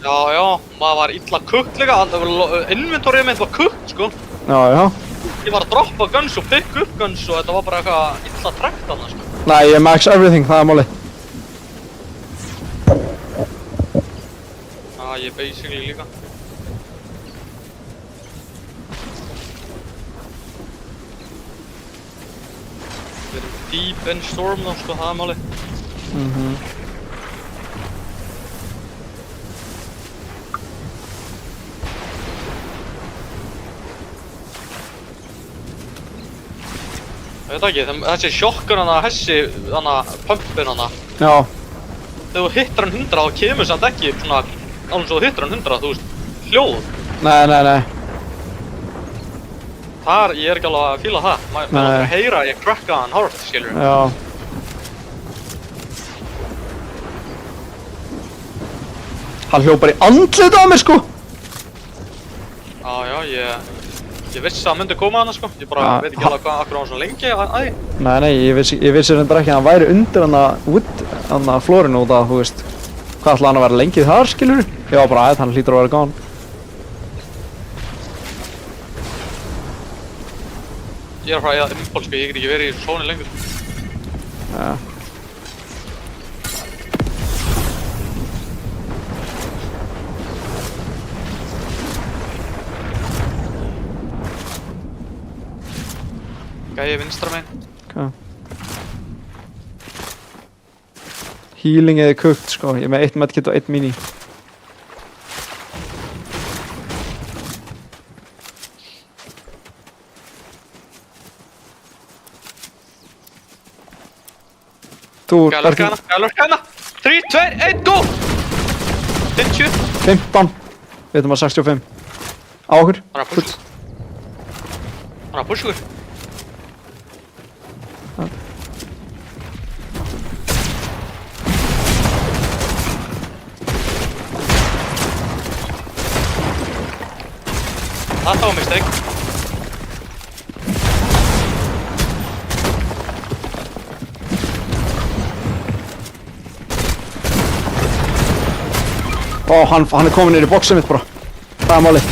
Já, maður var illa kukt líka. Inventorið mitt var kukt sko. Já. Ég var að droppa guns og pick up guns og þetta var bara eitthvað illa trekt hana sko. Nei, ég max everything, það er máli. Já, ég basically líka. Við erum deep in storm þá sko, það er máli. Ég veit ekki, þessi sjokkun hana, pumpin hana. Já. Þegar þú hittar hann 100 þá kemur samt ekki svona, alveg svo þú hittar hann 100, þú veist, hljóð. Nei. Þar, ég er ekki alveg að fíla það. Maður langar að heyra að ég cracka hann hard, skilur. Já. Hann hljóð bara í andlitið á mér sko. Já, ég vissi að hann myndi koma hana sko. Ég bara veit ekki alveg hvað, akkur á hann svona lengi að því. Nei, ég vissi reyndar ekki að hann væri undir hana flórinu út af, þú veist, hvað ætlaði hann að vera lengið þar, skilur? Ég var bara hann hlýtur að vera gone. Ég er að fara að eða impulse sko, ég get ekki verið í svona lengur. Ja. Gæi vinstra megin. Okay. Healing eða kukt sko, ég er með 1 medkit og 1 mini. Þú Gæi lurka hana. 3, 2, 1, go! 50. 15. Við erum að 65. Á okkur. Hann er að push. Hann er að push ykkur. Þetta var mistake. Ó, hann er komin niður í boxið mitt bara. Það er málið.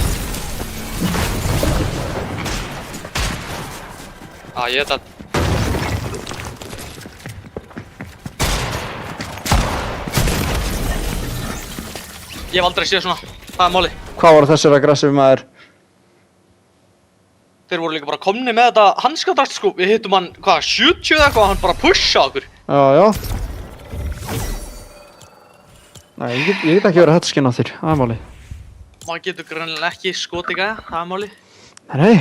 Ég er það. Ég hef aldrei séð svona. Það er málið. Hvað var þessir aggressiv maður? Þeir voru líka bara komni með þetta hanskadrakt sko. Við hittum hann, hvað, 70 eða eitthvað og hann bara pusha okkur. Já, já. Nei, ég get ekki verið að hætta skinn á þér, það er málið. Maður getur greinilega ekki skotið gæja, það er málið. Nei.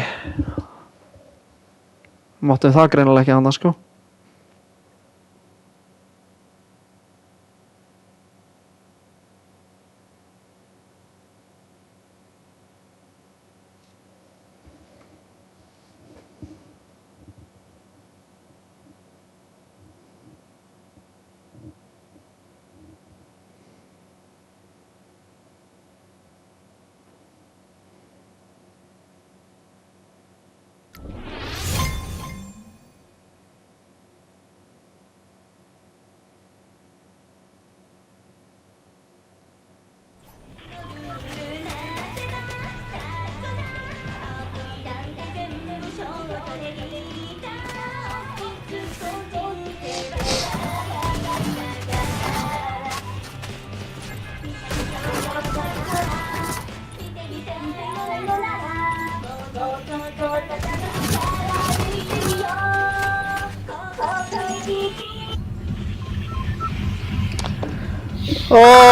Máttum það greinilega ekki annars sko.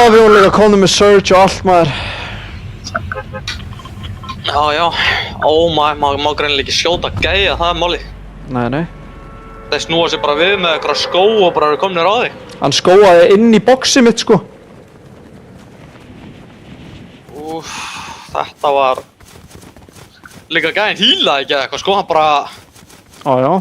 Við vorum líka konum með search og allt maður. Já. Maður má greinilega ekki skjóta gæja, það er málið. Nei. Þeir snúa sér bara við með eitthvað skó og bara eru komnir á þig. Hann skóaði inn í boxið mitt sko. Úff, þetta var... Líka gæinn hílaði ekki eitthvað sko, hann bara... Já.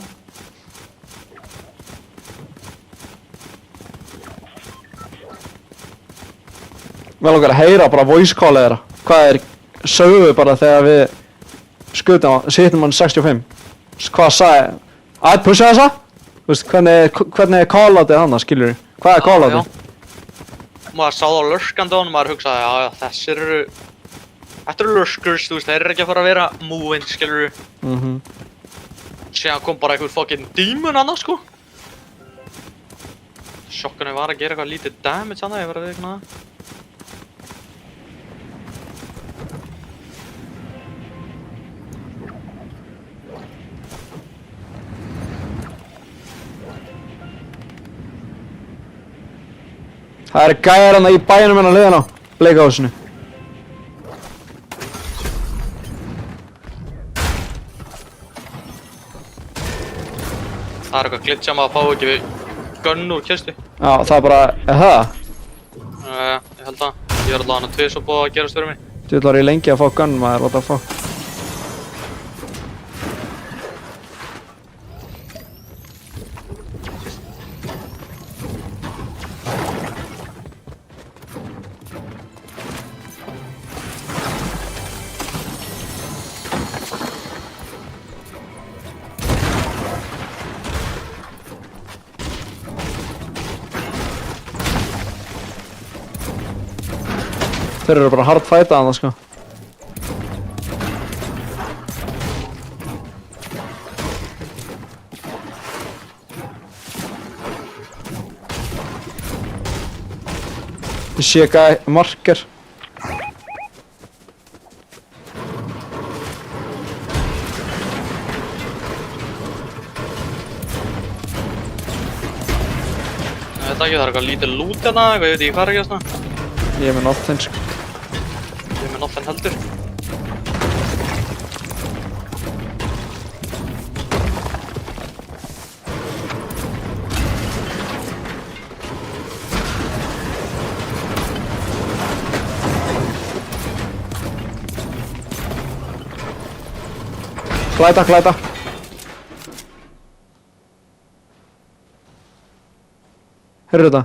Vel okkar að heyra bara voice callið þeirra. Hvað sögðu bara þegar við sittum hann 65. Hvað sagði? Ætt pusha þessa? Þú veist, hvernig er call-outið hann, skilur þú? Hvað er call-outið? Maður sá það lurkandi á hann og maður hugsaði, já, þessir eru... Þetta eru lurkers, þú veist, þeir eru ekki að fara að vera moving, skilur þú? Síðan kom bara einhver fucking demon annars, sko. Sjokkunni var að gera eitthvað lítið damage annað, ég var að viðkynna það. Það gæjar hann í bænum hennar liðan á bleikahúsinu. Það eitthvað glitch að maður fá ekki við gunn úr kistu. Já, það bara, það? Ég held að. Ég er allavega hann að tvis og búið að gerast fyrir mig. Þú ætlar ég lengi að fá gunn maður, what the fuck? Þeir eru bara hard fightað hann sko. Ég sé gæ, marker. Ég veit ekki, það er eitthvað lítið loot hérna, eitthvað, ég veit ekki hvað er ekki þarna. Ég er með nothing sko. Ég er með nothing heldur. Glæta. Heyrðu þetta?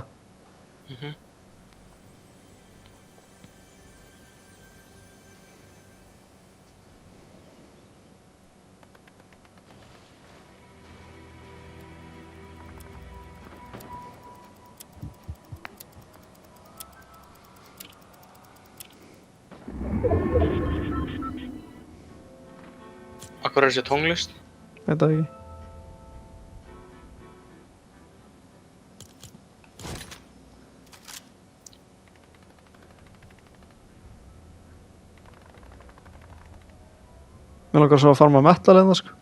Akkur er þessi tónlist? Veit það ekki. Mér langar svo að farma metal hérna sko.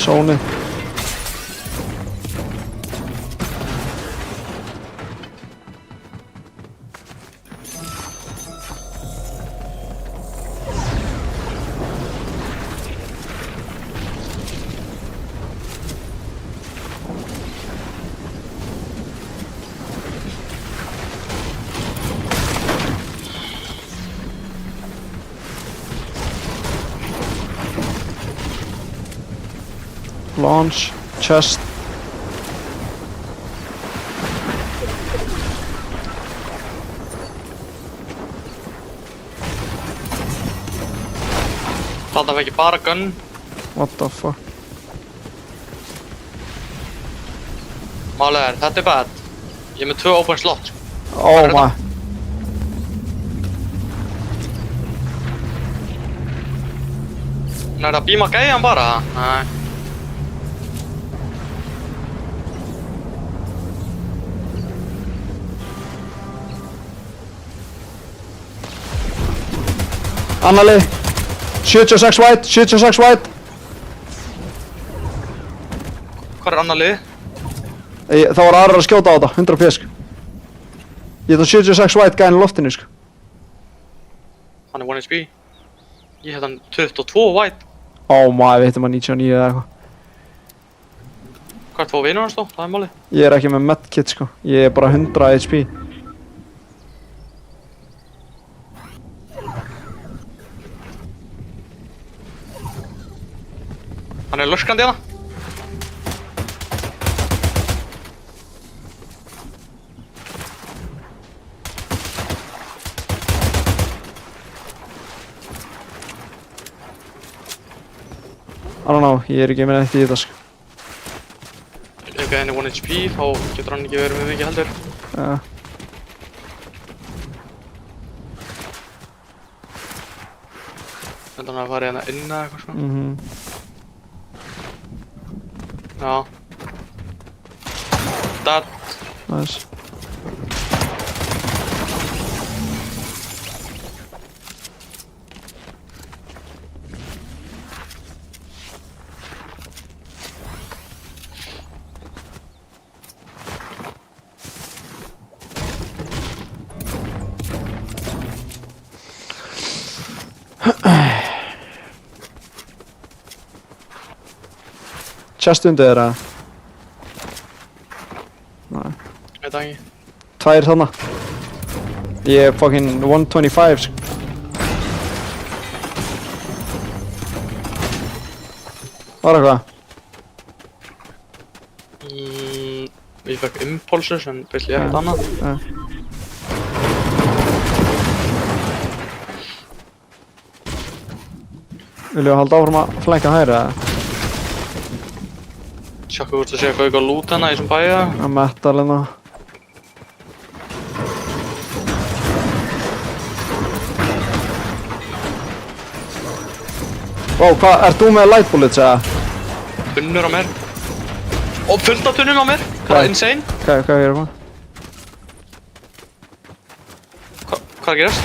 Sónið. Launch, chest. Þarna fekk ég bara gun. What the fuck? Málið er, þetta er bad. Ég er með 2 open slot. Oh my. Hún er að bíma gæjan bara? Nei. Annar lið. 76 white, 76 white. Hvað er annar lið? Það var aðrar að skjóta á þetta, 100 pesk. Ég þá 76 white gæðin í loftinu sko. Hann er 1 HP. Ég hef hann 22 white. Oh my, við hittum að 99 eða eitthvað. Hvað er 2 vinur hans þá? Það er málið. Ég er ekki með medkit sko, ég er bara 100 HP. Hann er lurkandi hérna. I don't know, ég er ekki með neitt í þetta sko. Ef gæðin er 1 HP þá getur hann ekki verið með mikið heldur. Ja. Þannig að hann að fara hérna inn eða eitthvað svona. Já. Dead. Nice. Chest undir þeirra? Nei. Veit það ekki. 2 þarna. Ég er fucking 125 sko. Var eitthvað? Ég fekk impulsur sem vill ég ekkert annað. Viljum við halda áfram að flanka hægri eða? Tjekka hvort það sé eitthvað lút hana í þessum bæja. Að metal hérna. Vá, hvað, ert þú með light bullets eða? Tunnur á mér. Og fullt af tunnum á mér. Hvað er insane? Hvað gerir það? Hvað gerast?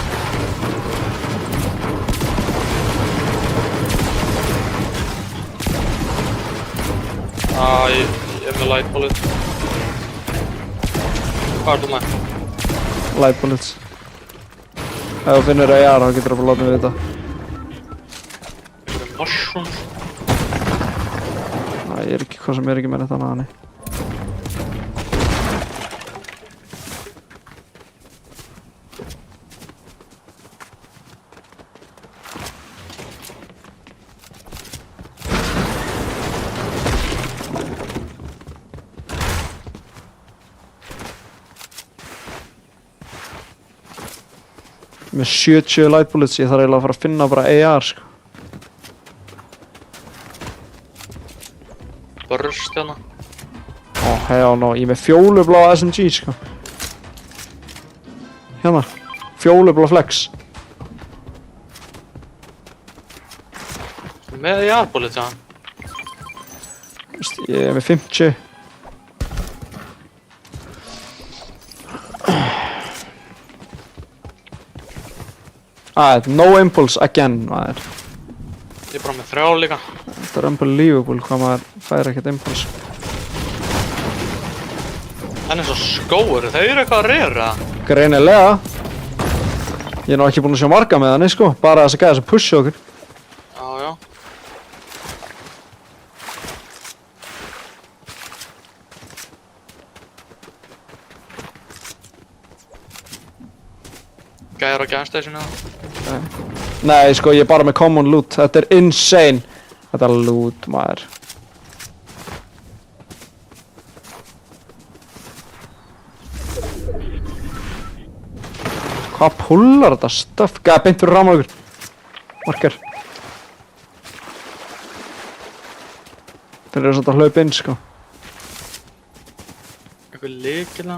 Ég er með light bullet. Hvað er þú með? Light bullets. Ef þú finnur AR þá getur þú bara látið mig vita. Mushrooms. Ég er ekki, hvað sem er ekki með þetta hana. Með 70 light bullets, ég þarf eiginlega að fara að finna bara AR sko. Burst hérna. Hell no, ég er með fjólubláa SMG sko. Hérna, fjólublá flex. Með jarbúlið til hann. Ég er með 50. No impulse again, maður. Ég er bara með 3 líka. Þetta er unbelievable hvað maður fær ekkert impulse. En eins og skóur, þau eru eitthvað að reyra. Greinilega. Ég er nú ekki búinn að sjá marga með hann, sko. Bara þess að gæða þess að pusha okkur. Já. Gæðir á gasstation eða? Nei, sko, ég er bara með common loot. Þetta er insane. Þetta er loot, maður. Hvað pullar þetta stöff? Gæða beint fyrir ráma okkur. Marker. Þeir eru svolítið að hlaupa inn, sko. Eitthvað lykila.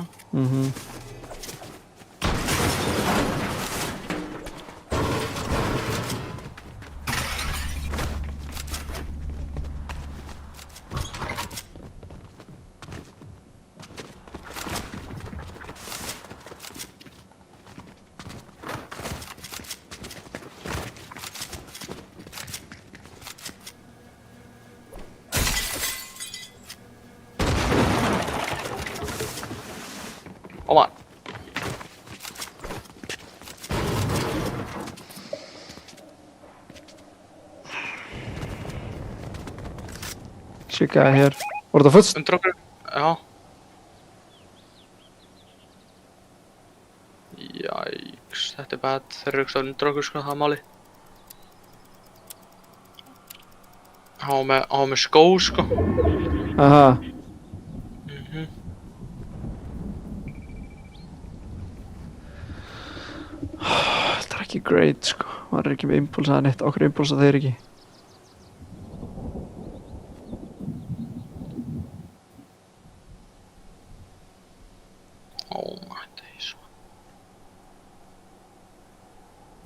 Ó maður. Sikaði hér. Voru þetta fullt? Undir okkur? Já. Jæks, þetta er bad. Þeir eru ekki undir okkur sko, það er máli. Hann var með skó sko. Aha. Þetta er ekki great sko. Maður er ekki með impulsa eða neitt. Okkur impulsa þeir ekki. Oh my days.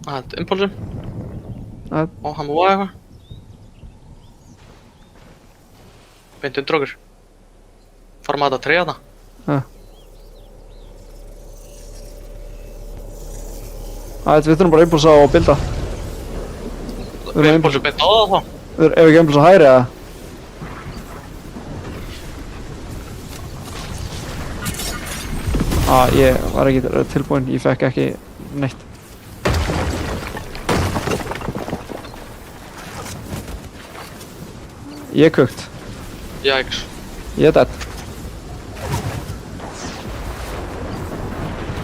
Þetta er impulsum. Ó, hann múið eitthvað. Beint undir okkur. Fara maður að treyja það. Við þurfum bara impulsa og builda. Impulsum beint á það þá. Ef við ekki impulsa hægri eða? Ég var ekki tilbúinn, ég fekk ekki neitt. Ég er kukt. Jæks. Ég er dead.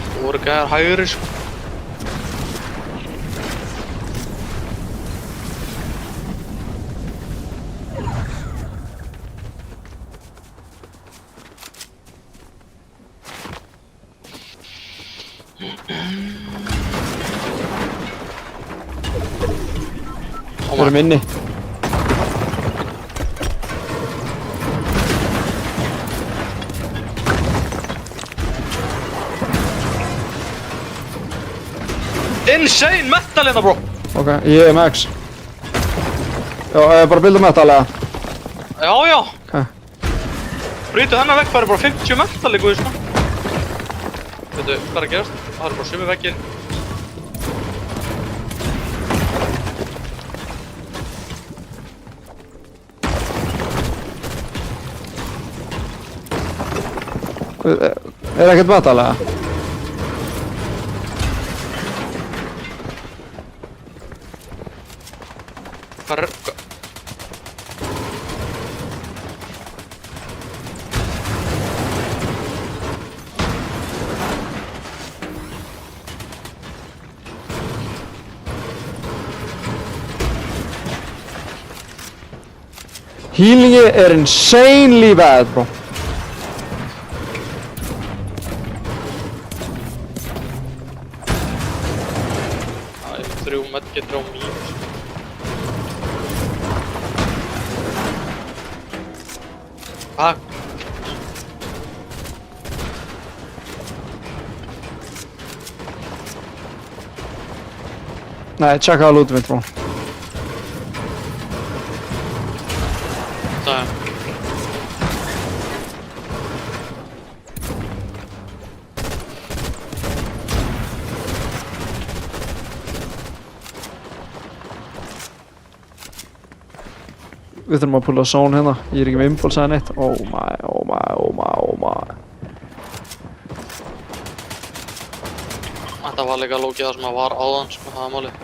Þú voru gæðar hægri sko. Ó Við erum inni. Insane metal hérna, bro! Ok, ég er max. Já, bara builda metal eða? Já, já. Ok. Brýtu hennar vegg, það eru bara 50 metal í guði, sko. Veitu, hvað er að gerast? Það eru bara sumi veggir. Er ekkert metal eða? Hvað er... Healingi er insanely bad, bro. Það er 3 medgetur á mínus. Hvað? Nei, tjekka lútið mitt, bro. Það er... Við þurfum að pulla zone hérna. Ég er ekki með impuls eða neitt. Oh my, oh my, oh my, oh my. Þetta var líka lókið það sem það var áðan, sko, það er málið.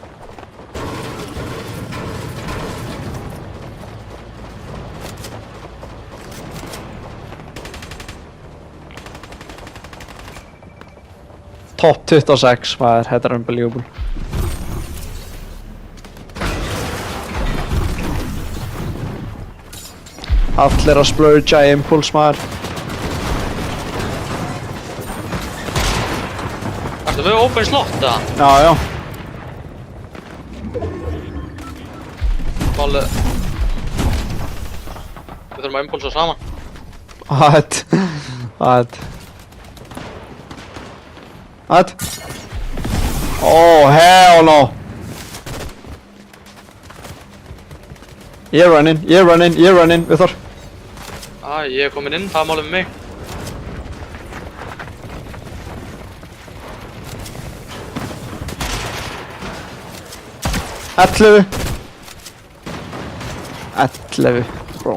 Top 26, þetta er unbelievable. Allir að splurja í impuls, maður. Ertu með open slot, eða? Já, já. Málið... Við þurfum að impulsa saman. Hætt. Oh, hell no. Ég er running, við þar. Ég er komin inn, það er málið með mig. Ellefu, bro.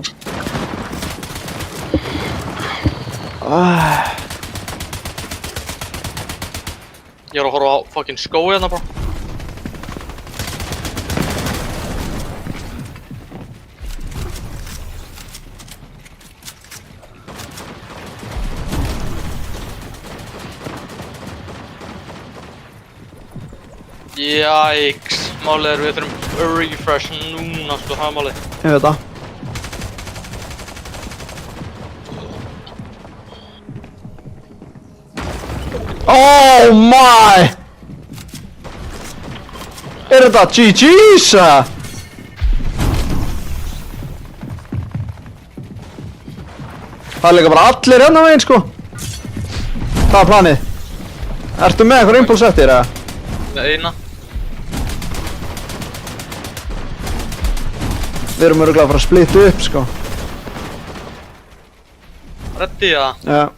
Ég er að horfa á fucking skói hérna, bro. Jæks, málið er við þurfum refresh núna, sko, það er málið. Ég veit það. Oh my! Er þetta GG's? Það er líka bara allir hérna meginn, sko. Hvað er planið? Ertu með eitthvað impuls eftir, eða? Með eina. Við erum örugglega að fara að splitta upp, sko. Reddi, eða? Já.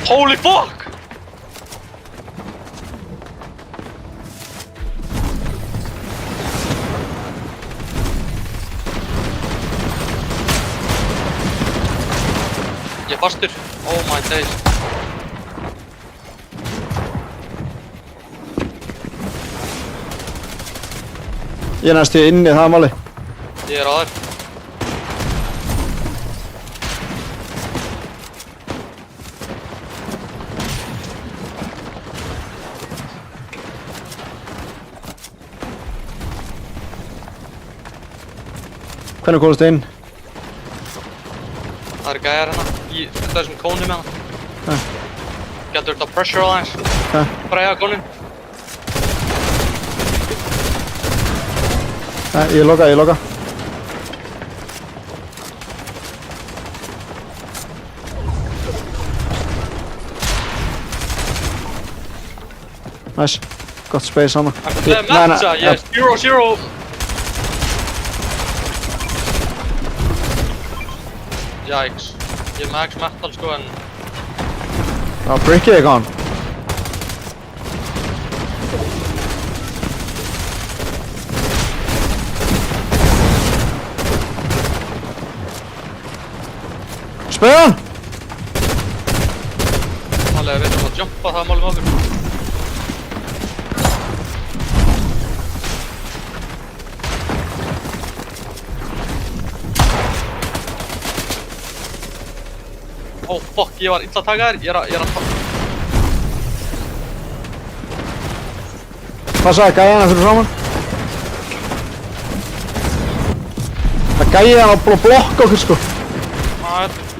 Holy fuck! Ég er fastur. Oh my days. Ég er næstu inni, það er máli. Ég er á þér. Hvernig komast þið inn? Það eru gæjar hérna í þessum kónum hérna. Getur þetta pressure aðeins. Breiða konun. Nei, ég loka. Nice. Gott space hana. Það er matcha, ég er 0-0. Yikes. Ég er max metal sko en... Já, brickið er gone. Spöðu hann! Málega við erum að jumpa það málum okkur. Oh fuck, ég var illa að taka þér, ég er að... Passaði gæjana fyrir framann. Það gæjið hann að blokka okkur sko.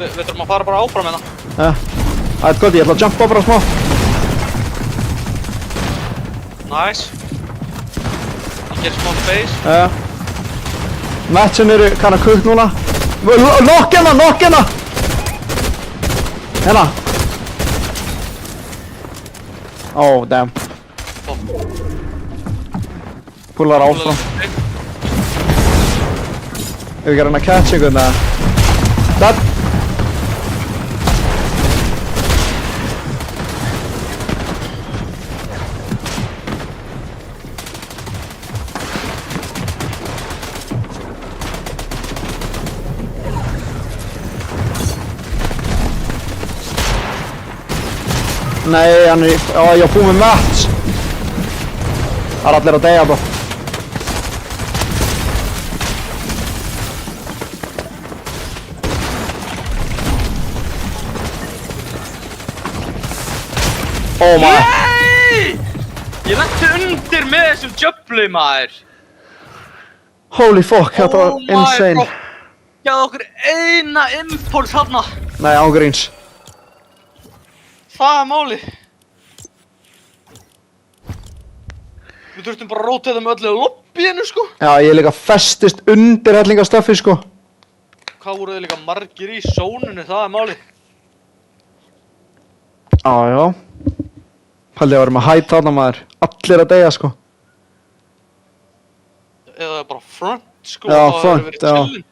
Við þurfum að fara bara áfram hérna. Það er gott, ég ætla að jumpa bara smá. Nice. Ég gerir smá space. Matchin eru kannar kukk núna. Nokk hérna! Hérna! Oh, damn. Púlar áfram. Ef við gerum að catch einhvern eða... Dead! Nei, hann er... ég var búinn með match! Það er allir að deyja, bro. Oh my... Nei! Ég lenti undir með þessum djöflu maður. Holy fuck, þetta var insane. Ég hafði okkur eina impuls þarna. Nei, ángríns. Það er máli. Við þurftum bara að róta þeim öllu lobbyinu sko. Já, ég líka festist undir hellingastöffi sko. Hvað voru þið líka margir í sónunni, það er máli. Já. Haldið að vera með hætt þarna maður. Allir að deyja sko. Eða bara front sko. Já, það front, verið chillin.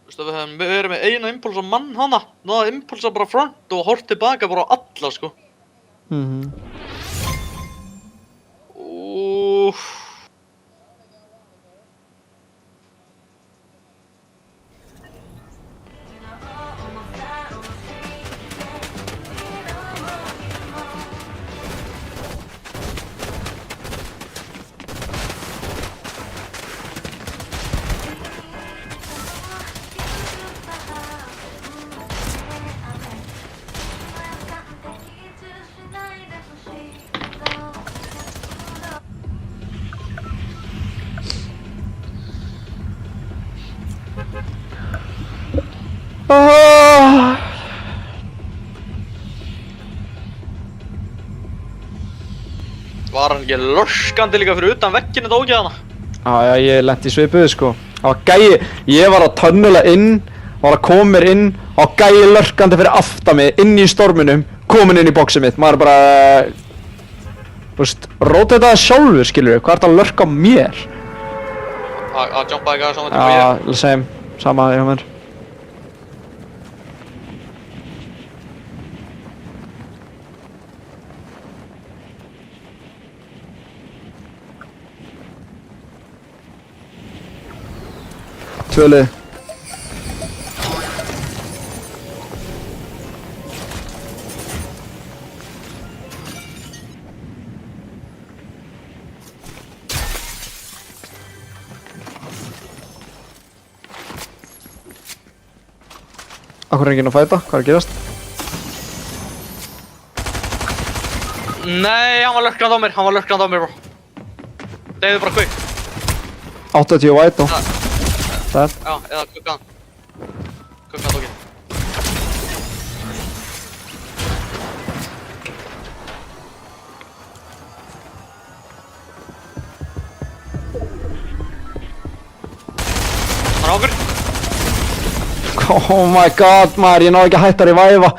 Þú veist að við hefum verið með eina impulsa mann hana. Náða impulsa bara front og hort tilbaka bara á alla sko. Var hann ekki lörskandi líka fyrir utan vegginu þetta ógeðana? Já, ég lenti í svipuðu sko. Það var gæi, ég var að tunnela inn, var að koma mér inn og gæi lörkandi fyrir aftan mig, inn í storminum, komin inn í boxið mitt. Maður er bara... Þú veist, rótetaði sjálfur, skilur við, hvað er þetta að lörka á mér? Að jumpa eitthvað saman tíma ég? Já, same, sama hjá mér. Tvölið. Akkur er enginn að fæta? Hvað er að gerast? Nei, hann var lörkrand á mér, bro. Deyðu bara quick. 80 white og... Það. Já, eða kukkan. Kökka toki. Hann okkur. Oh my god maður, ég náði ekki að hætta að reviva.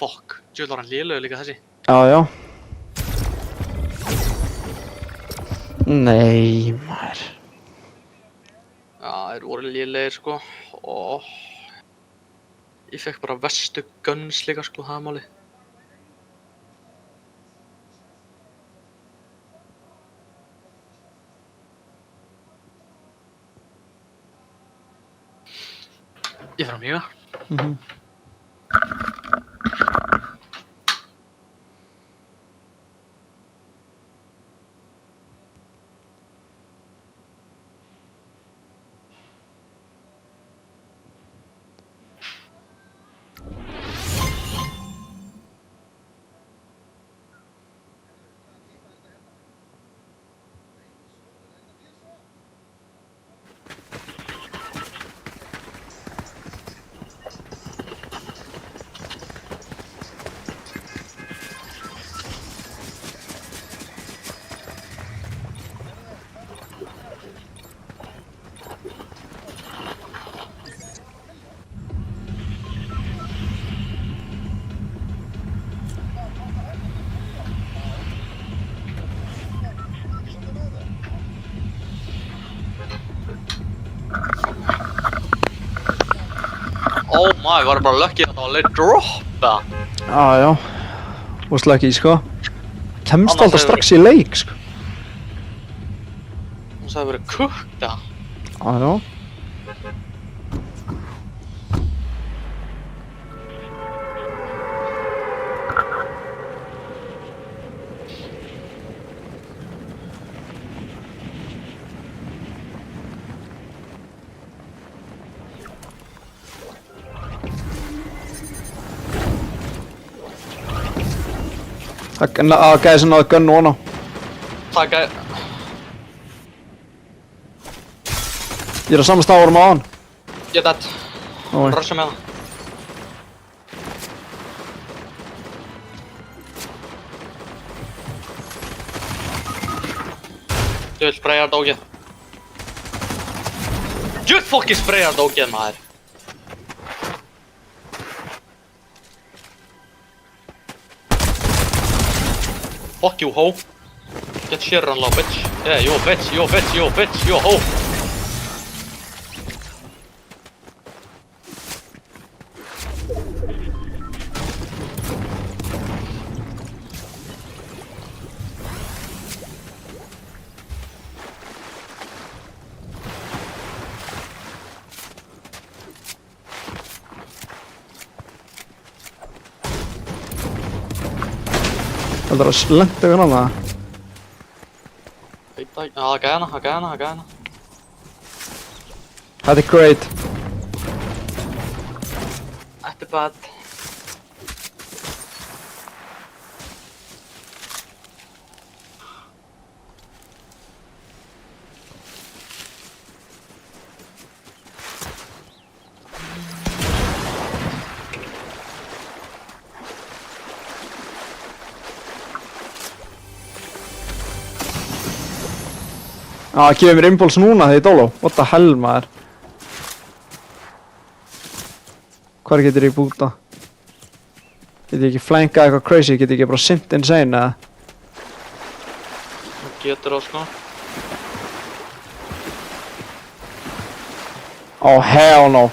Fuck, djöfull var hann lélegur líka þessi. Já. Nei maður. Já, þeir voru lélegir sko. Ég fekk bara verstu guns líka sko, það er málið. Ég fer að mjöga. Oh my, var bara lucky að það var leið droppa. Já. Varst lucky sko. Kemst Annars alltaf hefur- strax í leik sko. Hún sagði verið kukta. Já. Það gæði sem náði gunn núna. Taka, Ég er á sama stað vorum á hann. ég dead. Ói. Rössa með það. Ég vil sprayja dókið. Ég vil fokkin sprayja dókið maður. Fuck you, ho. Get shit run low, bitch. Yeah, you bitch, you bitch, you bitch, you ho. Það er að lengt yfir hana. Veit það ekki. Já, það gæði hana. Þetta er great. Þetta er bad. Það gefur mér impuls núna þegar ég dóló. What the hell maður. Hvar getur ég búta? Getur ég ekki flankað eitthvað crazy? Getur ég ekki bara sint insane eða? Þú getur það sko. Oh hell no.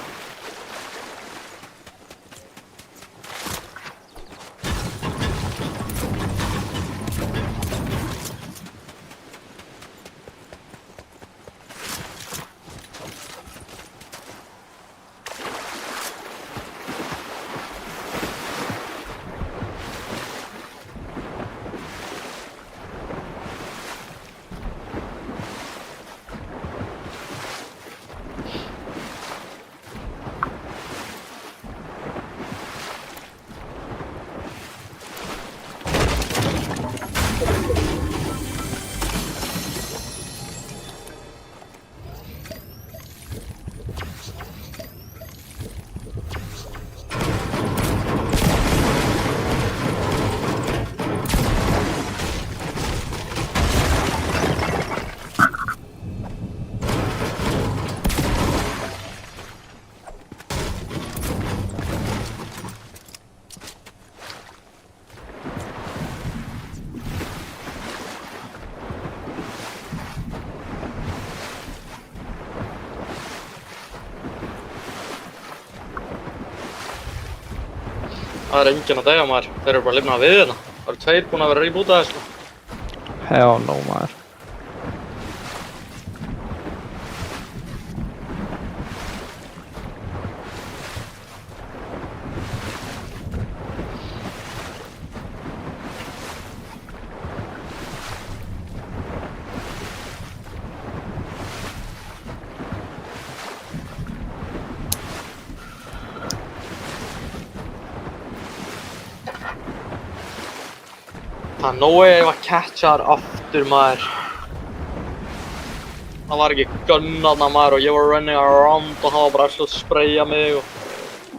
Það enginn að deyja maður, þeir eru bara lifnað við hérna. Það eru 2 búin að vera rebootaði sko. Hell no maður. Það er nóg ef að catcha þar aftur maður. Það var ekki gunnaðna maður og ég var running around og hann var bara að spraya mig og...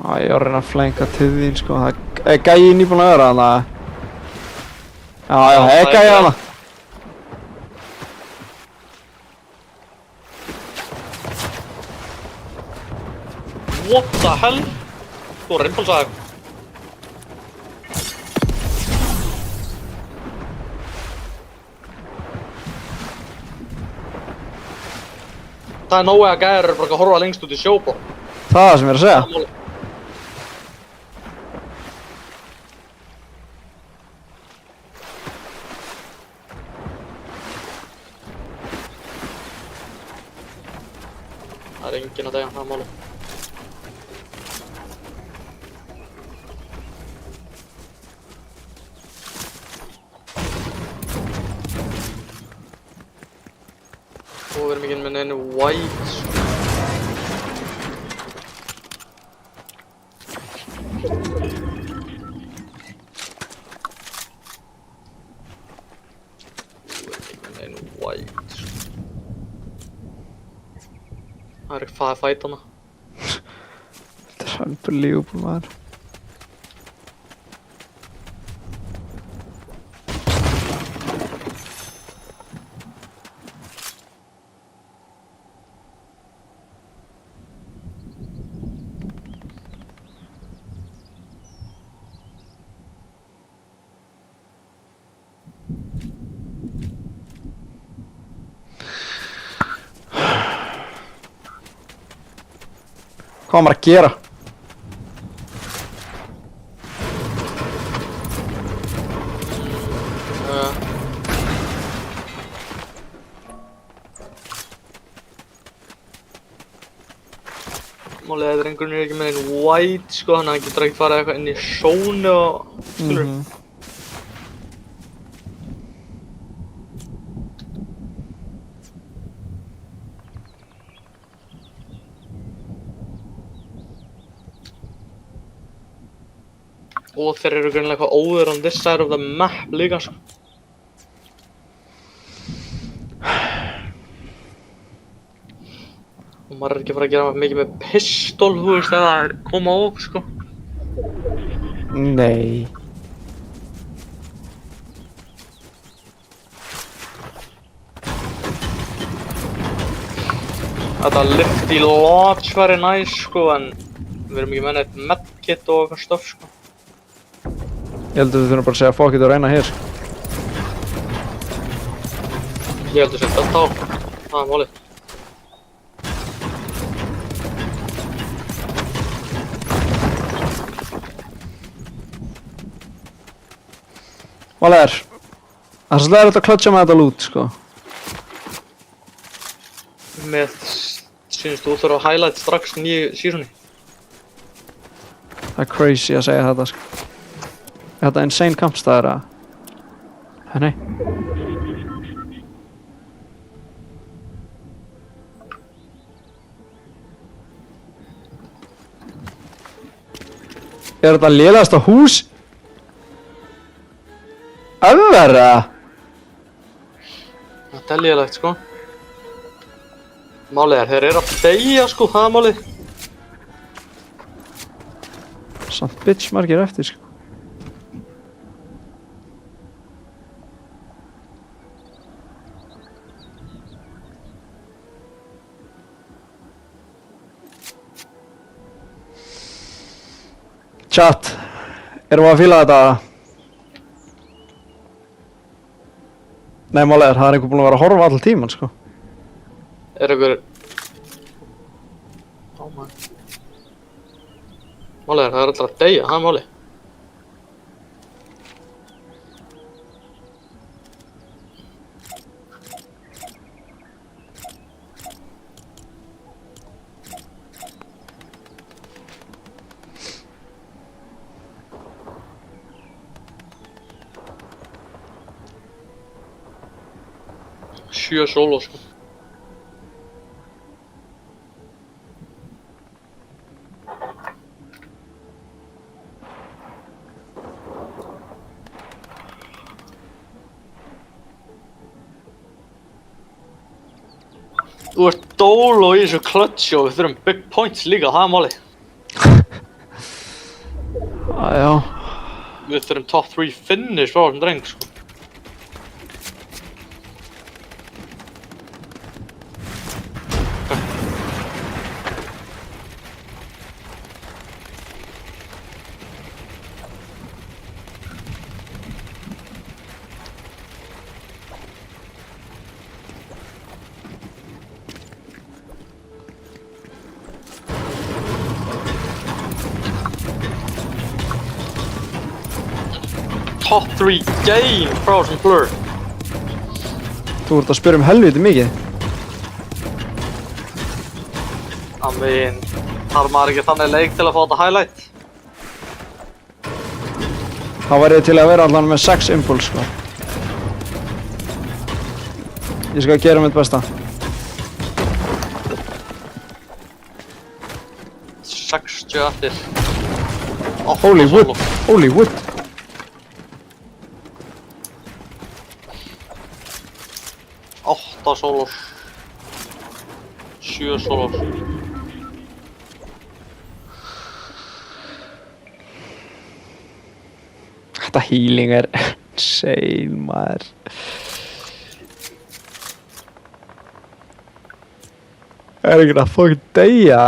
Ég var að reyna að flenka til þín sko, það er gæi nýbúinn að vera þarna. Já, það er gæi þarna. What the hell? Þú var impulsaði. Það er nóg að gæðir eru bara að horfa lengst út í sjó bara. Það er það sem ég er að segja. Það er enginn að deyja, það er málið. Og við erum ekki með neinu white sko. Það er ekki fæt hana. Þetta er unbelievable maður. Hvað var maður að gera? Málið er drengurinn ekki með einn white sko, þannig að hann getur ekki farið eitthvað inn í sónu og skilur. Og þeir eru greinilega eitthvað over on this side of the map líka sko. Og maður er ekki að fara að gera mikið með pistol, þú veist, ef það koma á okkur sko. Nei. Þetta lifty lodge væri næs sko, en við erum ekki með neitt medkit og eitthvað stöf sko. Ég held að við þurfum bara að segja fuck it og reyna hér. Ég held að setja þetta á. Það er málið. Málið er, það er svolítið að klötja með þetta loot sko. Með, sýnist þú þurfa að highlight strax nýju seasoni. Það er crazy að segja þetta sko. Er þetta insane kampstæðir að? Nei. Er þetta lélegasta hús? Ever? Þetta er lélegt sko. Málið er, þeir eru að deyja sko, það er málið. Samt bitch margir eftir sko. Chat, erum við að fíla þetta? Nei, málið er, það er einhver búinn að vera að horfa all tíman, sko. Er einhver... Oh man. Málið er, það er alltaf að deyja, það er málið. 7 solo sko. Þú ert dólo í þessu klötsi og við þurfum big points líka, það er málið. Já. Við þurfum top 3 finish frá þessum dreng sko. Top 3 game frá þessum blur. Þú ert að spyrja helviti mikið. I mean, þarf maður ekki þannig leik til að fá þetta highlight? Það væri til að vera allan með 6 impuls sko. Ég skal gera mitt besta. 60 eftir. Holy wood, holy wood. 8 solos. 7 solos. Þetta healing er insane maður. Er ekki að fucking deyja?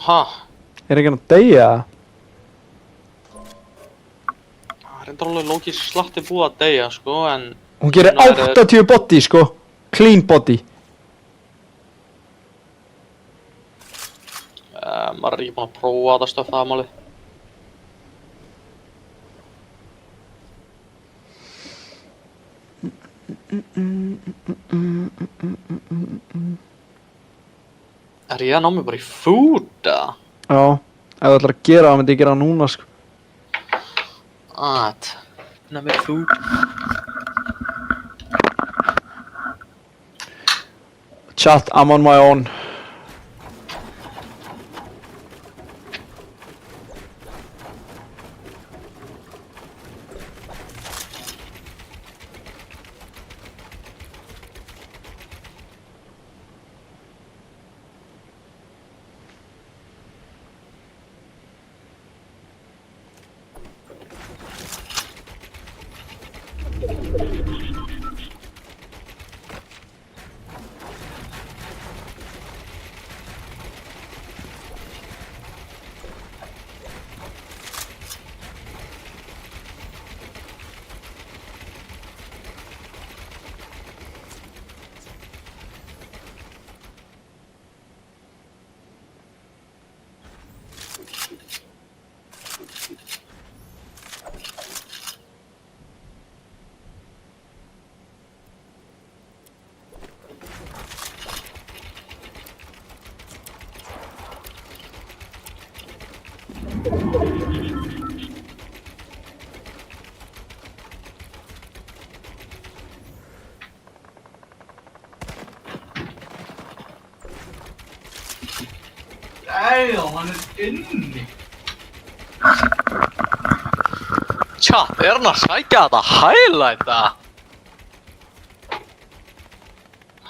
Ha? Er ekki að deyja? Það er enda alveg Loki slatti búið að deyja sko, en... Hún gerir 80 body sko. Clean body. Maður er ekki búinn að prófa þetta stöf, það er málið. Er ég að ná mig bara í food, eða? Já, ef þú ætlar að gera það myndi ég gera það núna sko. Ná mig food. Chat, I'm on my own. Hann er inni. Chat, er hann að sækja þetta highlight, eða?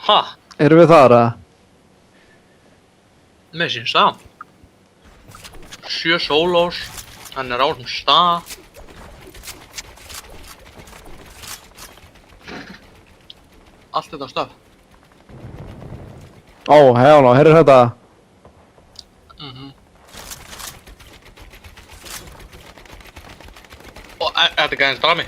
Ha? Erum við þar að? Mér syns það. 7 solos, hann er á þessum stað. Allt þetta stöf. Ó, heila, heyrðu þetta? Og þetta er gæðins drami.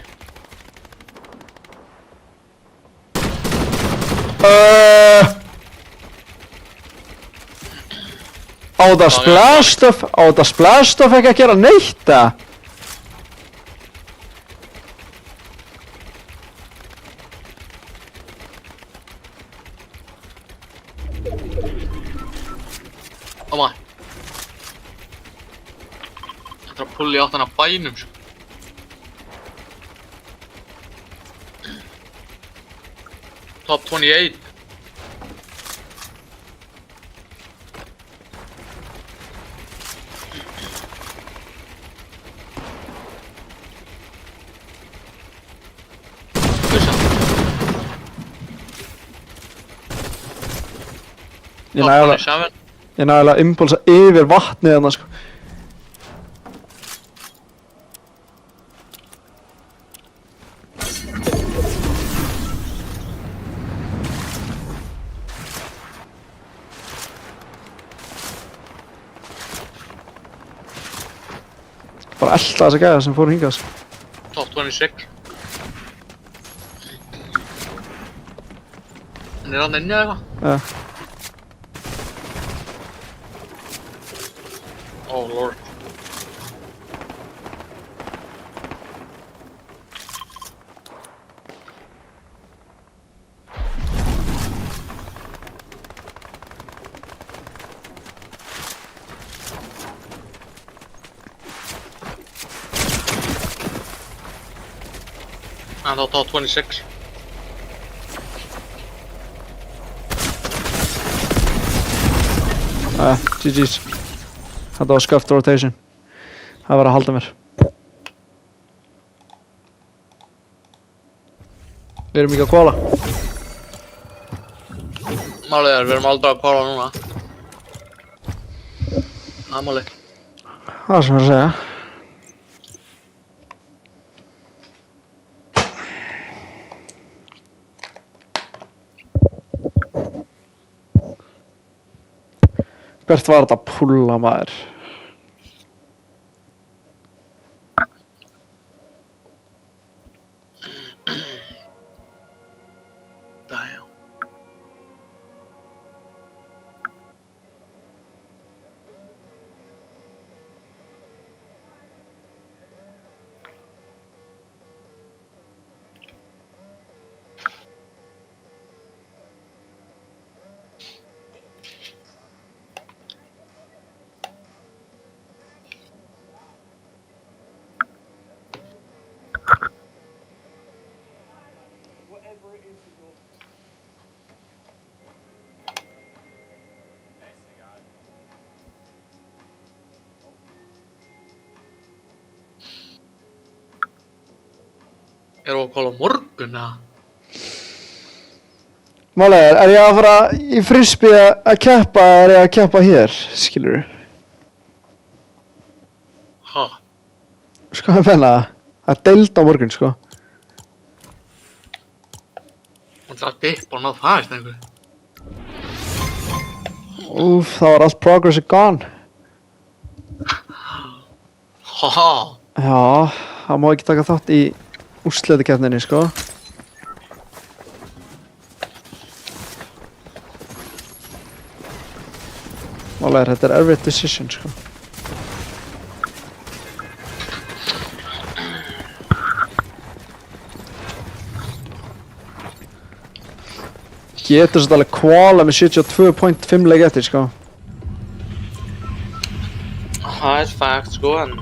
Á þetta splash stuff ekki að gera neitt það? Oh my. Þetta er að pulli átt hann að bænum sko. Top 28. Ég nægilega impulsa yfir vatnið þarna sko. Bara elta þessa gæða sem fóru hingað sko. Top 26. Hann hann inni eða eitthvað? Ja. Oh lord. And I'll top 26. GG's. Þetta var scuffed rotation. Það var að halda mér. Við erum ekki að kvala. Málið við erum aldrei að kvala núna. Það er málið. Það sem ég er að segja. Hvert var þetta að púlla maður? Damn. Whatever it is to go. Erum við að kvala á morgun eða? Málið er ég að fara í frisbee að keppa eða er ég að keppa hér, skilurðu? Ha? Sko að menna það er deild á morgun sko. Hún þarf að dippa og ná það í stengur. Úf, það var allt progress gone. Haha. Já, það má ekki taka þátt í úrslitakeppninni sko. Málið er þetta er erfitt decision sko. Getur þetta alveg kvala með 72.5 leik eftir sko. Það er fact sko en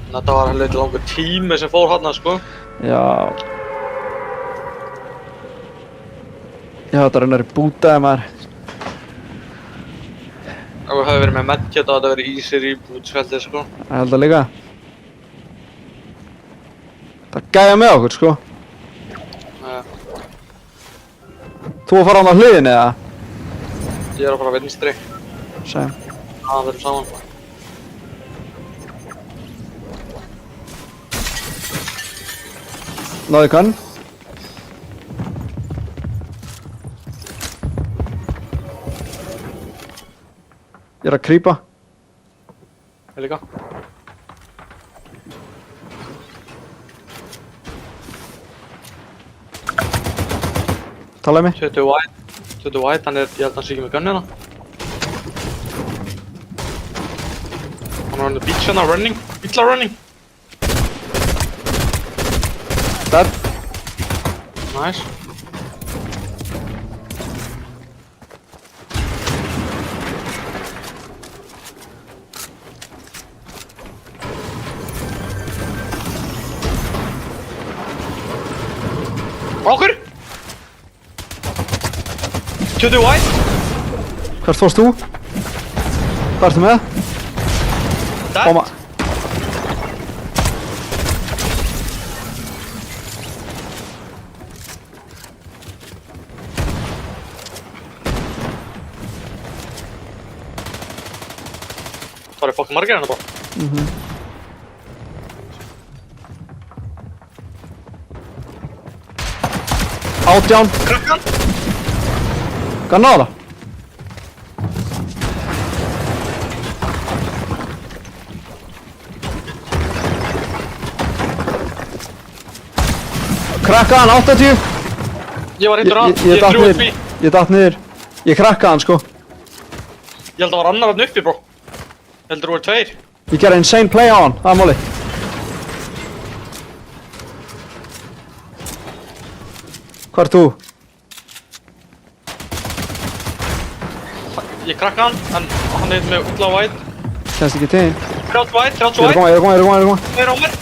þetta var helviti langur tími sem fór hana sko. Já. Já, þetta raunar í bútaði maður. Ef við hefði verið með medkit þá þetta verið easy reboot sveldi sko. Það held að líka. Það gæja með okkur sko. Þú að fara á hliðinni eða? Ég er að fara að vinstri. Sæm. Það verður saman. Náðu kann. Ég er að krýpa. Ég líka. Talaði mig. 20 white, hann er, ég held að hann sé ekki með gunni hérna. Hann er on the beach hérna, running. Illa running. Dead. Nice. Okkur! 20 white! Hvert fórst þú? Hvað ertu með? Dead! Óma. Það eru fokkin margir hérna bara. 18. Krakkan! Hvað náða það? Krakkaðan, 80. Ég var hittur hann, Ég datt þrjú niður. uppi. Ég datt niður. Ég krakkaðan, sko. Ég held að það var annar hann uppi, bro. Ég heldur þú voru tveir. Ég gerði insane play á hann, það er málið. Hvað ert þú? Ég krakka hann, en hann heit með illa white. Kennst ekki til þín. 30 white, 30 Ég er að white. koma, ég er að koma, ég er að koma, ég er að koma. Tveir á mér.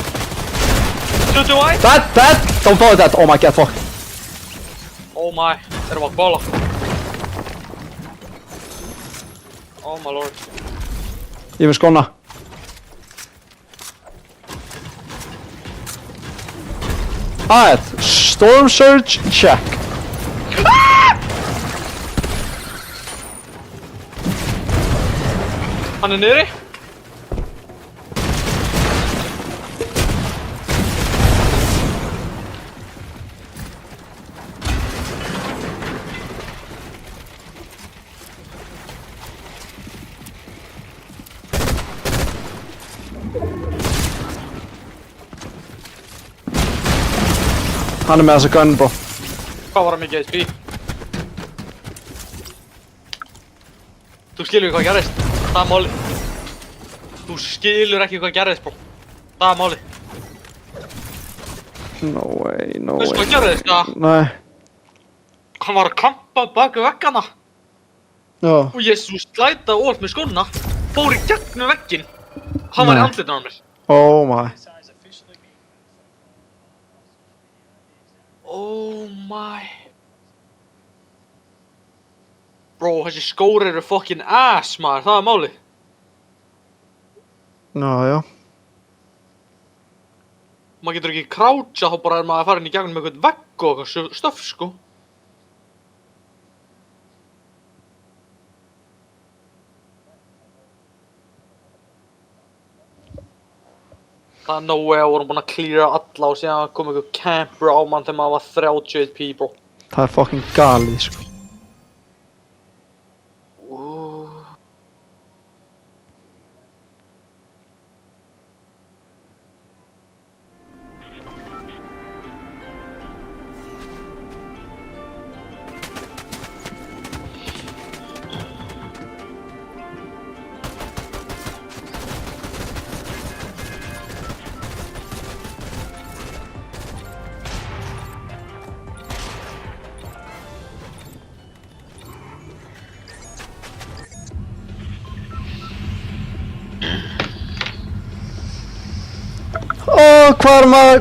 20 white. Dead! Don't do that! Oh my god, fuck. Oh my, erum við að bóla. Oh my lord. Ég er með skóna. Alright, storm surge, check. Hann er niðri. Hann er með þessa gun, bro. Hvað var hann mikið HP? Þú skilur ekki hvað gerðist. Það er málið. Þú skilur ekki hvað gerðist, bro. Það er málið. No way, no Veistu way. hvað gerðist, ja? Nei. Hann var að kampa bak við veggana. Já. Og ég svo slætaði óvart með skóna. Fór í gegnum vegginn. Hann var í Nei. andlitinu á mér. Oh my. Oh my. Bro, þessi skór eru fucking ass, maður. Það er málið. Já, já. Maður getur ekki croucha, þá bara er maður að fara inn í gegnum með eitthvað vegg og eitthvað stöff, sko. Það er no way að vorum búin að cleara alla og síðan kom eitthvað camper á mann þegar maður var 30 HP, bro. Það er fucking galið, sko.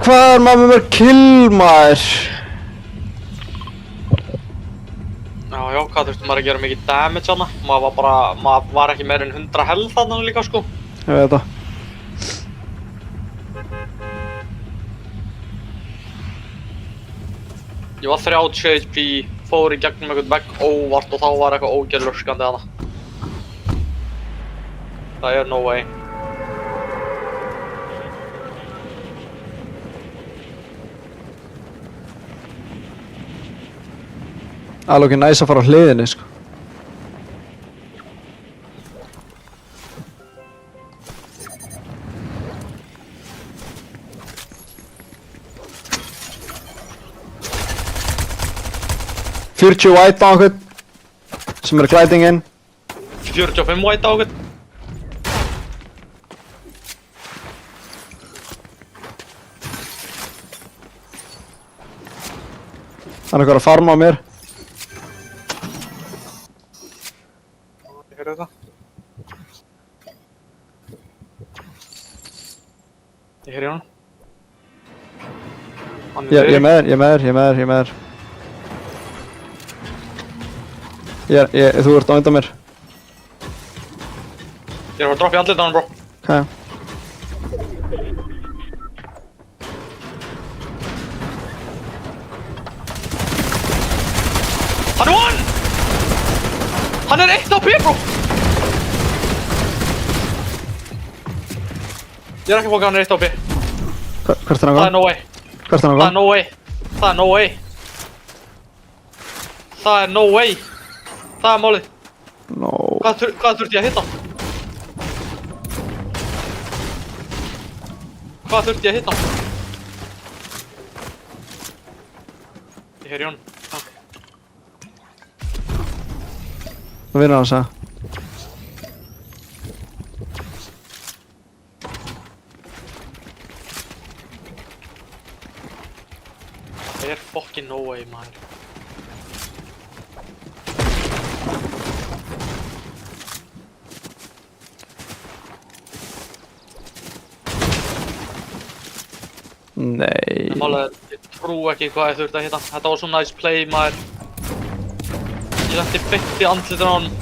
Hvað er maður með mér kill, maður? Já, hvað þurfti maður að gera mikið damage hana? Maður var ekki meir en 100 health hana líka, sko. Ég veit það. Ég var 30 HP, fór í gegnum eitthvað vegg óvart og þá var eitthvað ógeðlurskandi hana. Það er no way. Alveg næs að fara á hliðinni, sko. $40 white á okkur sem er gliding inn. 45 white á okkur. Hann er eitthvað að farma á mér. Ég heyrði þetta. Ég heyrði hann. Ég er með þér. Þú ert á undan mér. Ég er að droppa í andlitið á hann, bro. Ok. Hann er one! Hann er 1 HP, bro! Ég er ekki fókað, hann er 1 HP. Hvert er hann? Það er no way. Hvert er hann? Það er no way. Það er no way. Það er no way. Það er málið. No. Hvað þurfti ég að hitta? Hvað þurfti ég að hitta? Ég heyri honum. Það vinur hans, eða? Það er fucking no way, man. Nei. En málið er, ég trú ekki hvað ég þurfti að hitta. Þetta var svo nice play, maður. Ég lendi beint í andlitinu á honum.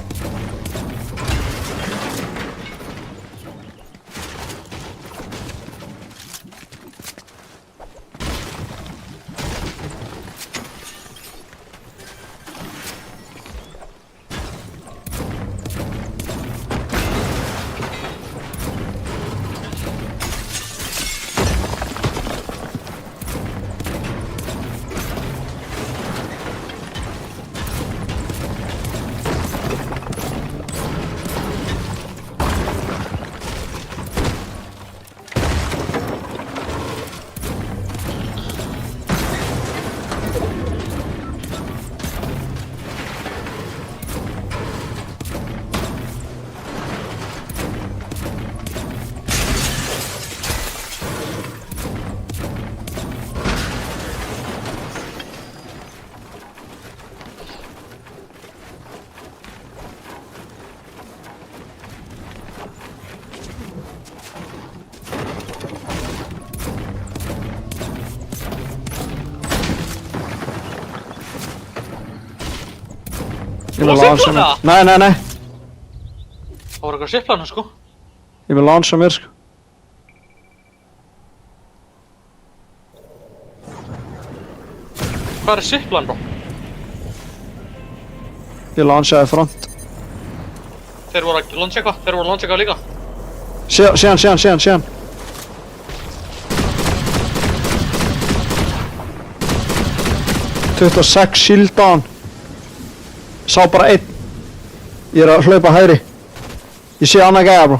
Ég vil launcha mér. Nei. Það var eitthvað sipplana, sko. Ég vil launcha mér, sko. Hvað er siplan, bro? Ég launchaði front. Þeir voru að launcha eitthvað líka. Síðan. 26 shield á hann. Sá bara einn. Ég er að hlaupa hægri. Ég sé annað gæja, bro.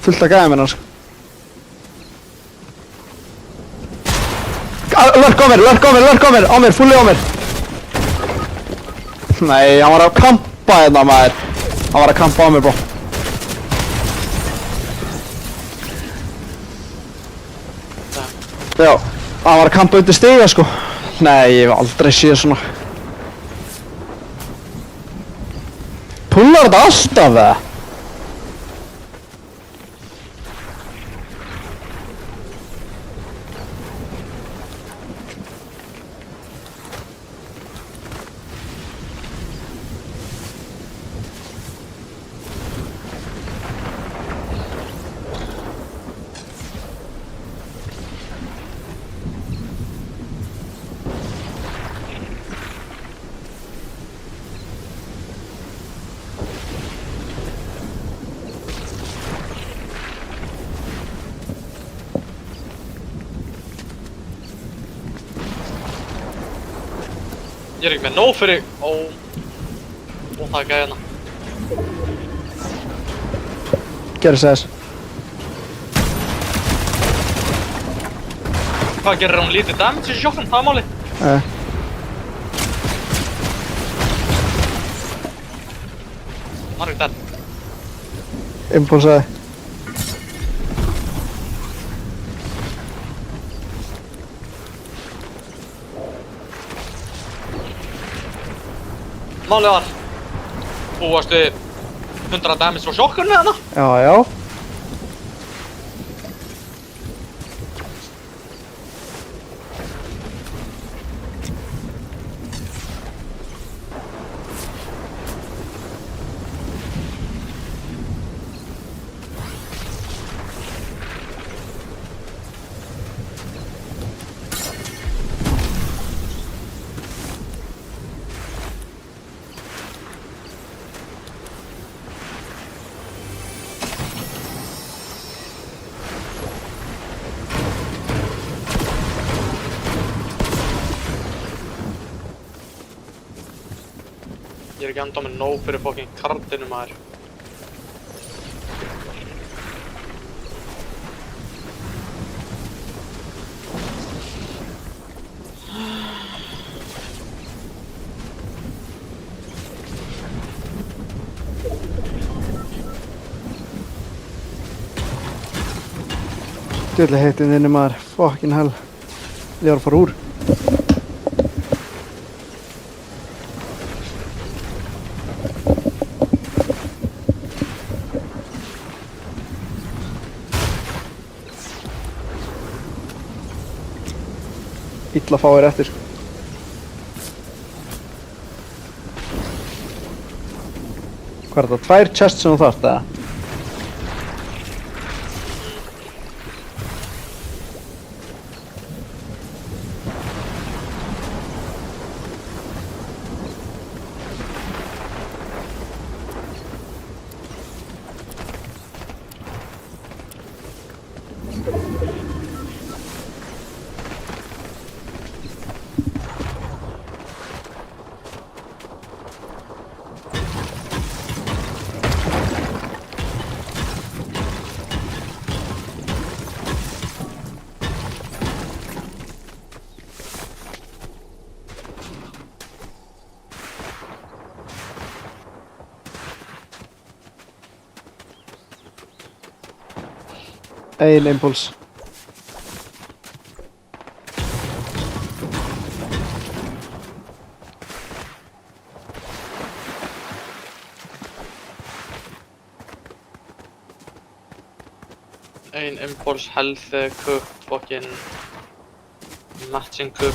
Fullt af gæja minna, sko. Lurk á mér, á mér, fulli á mér. Nei, hann var að kampa hérna, maður. Hann var að kampa á mér, bro. Já, hann var að kampa undir stiga, sko. Nei, ég hef aldrei séð svona. Pullar þetta alltaf, eða? Ég er ekki með nóg fyrir... Ó, það er gæðina. Gerðu þess. Hvað gerir hún lítið damage í sjokknum? Það er máli. Marvik dead. Impulsaði. Málið var, búast við 100 damage frá sjokkunni eða? Já. Ég ekki enda með nóg fyrir fucking kartinu maður. Djöðlega heitin þinni maður, fucking hell. Ég var að fara úr. Illa fáir eftir sko. Hvað er þetta? 2 chests sem þú þarft eða? Ein impuls. Ein impulse, health, cook, fucking matching cook.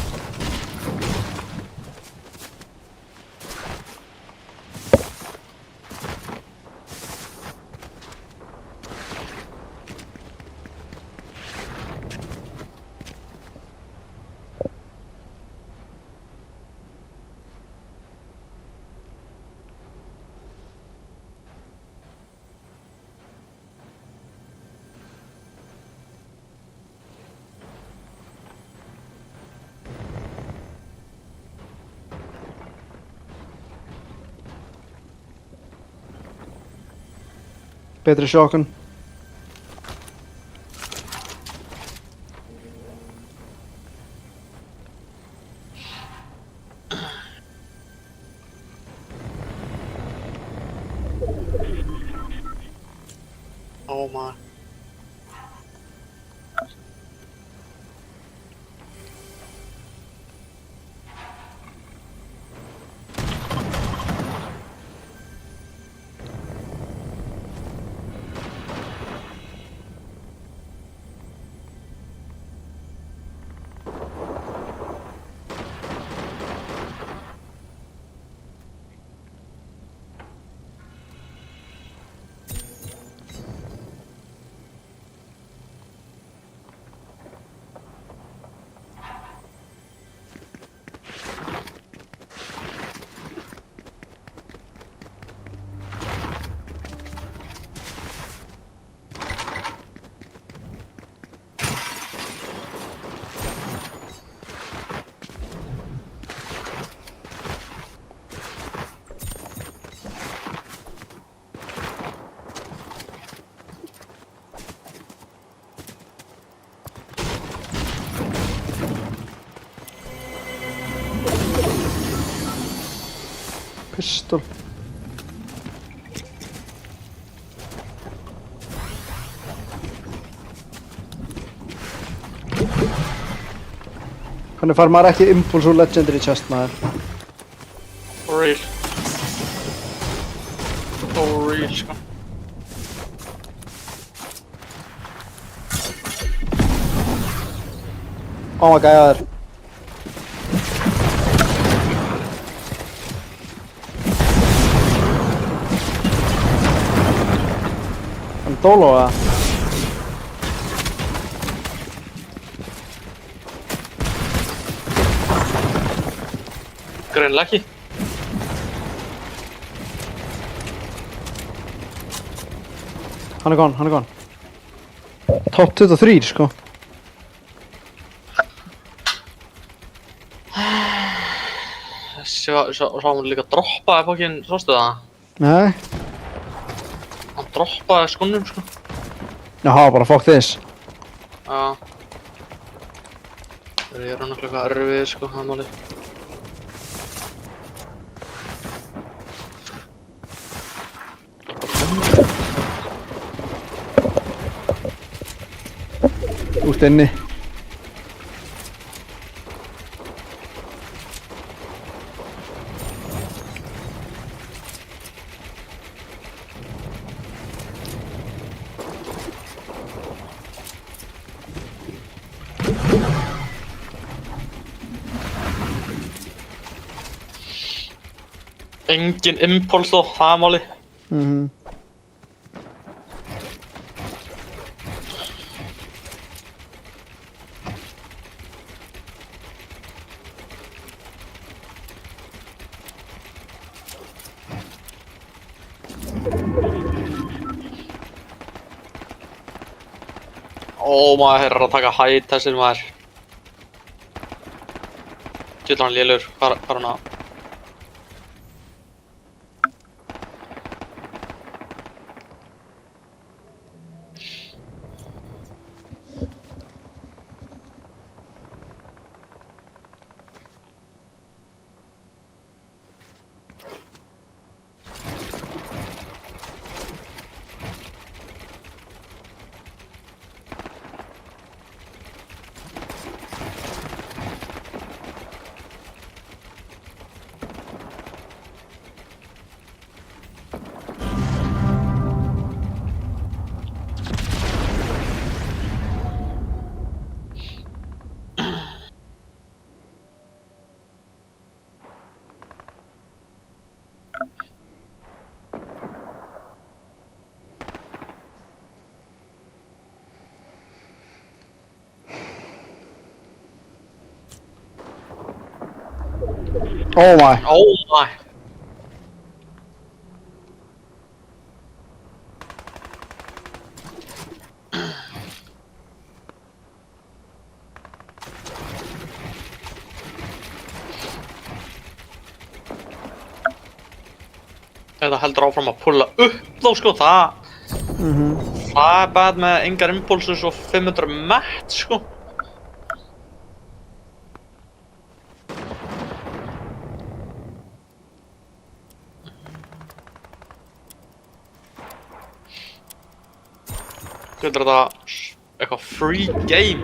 Betri shotgun. Oh my. Pistol. Hvernig fær maður ekki impulse úr legendary chest maður? For real. For real sko. Oh my god. Hann dólo eða? Greinilega ekki. Hann er gone, hann er gone. Top 23 sko. Yes. Sá hann líka droppaði fokkin, sástu það? Nei. Hann droppaði skonnum, sko. Jaha, bara fuck this. Já. Þeir eru náttúrulega eitthvað erfið, sko, það er málið. Þú ert inni. Engin impuls þó, það er málið. Ó, maður er að taka hætt þessir maður. Djöfull hann lélegur, hvað er hann að? Oh my. Oh my. Þetta heldur áfram að pulla upp þó, sko, það er bad með engar impulsus og 500 mett, sko. Þetta er eitthvað free game.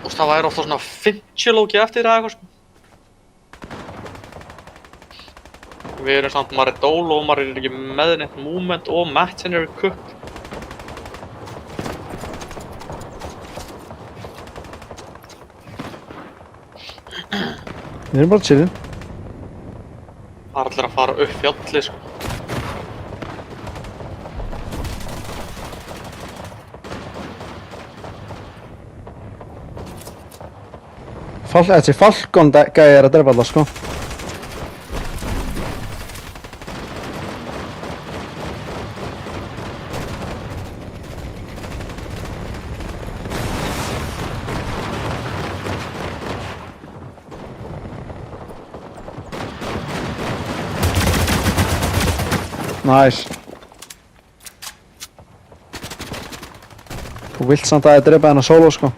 Og það væri ofta svona 50 lóki eftir það eitthvað, sko. Við erum samt maður er dól og maður er ekki með neitt movement og matchin eru cooked. Við erum bara chillin. Það er allir að fara upp fjallið, sko. Þessi Falcon gæði er að drepa alla, sko. Nice. Þú vilt samt að ég drepa hennar solo, sko.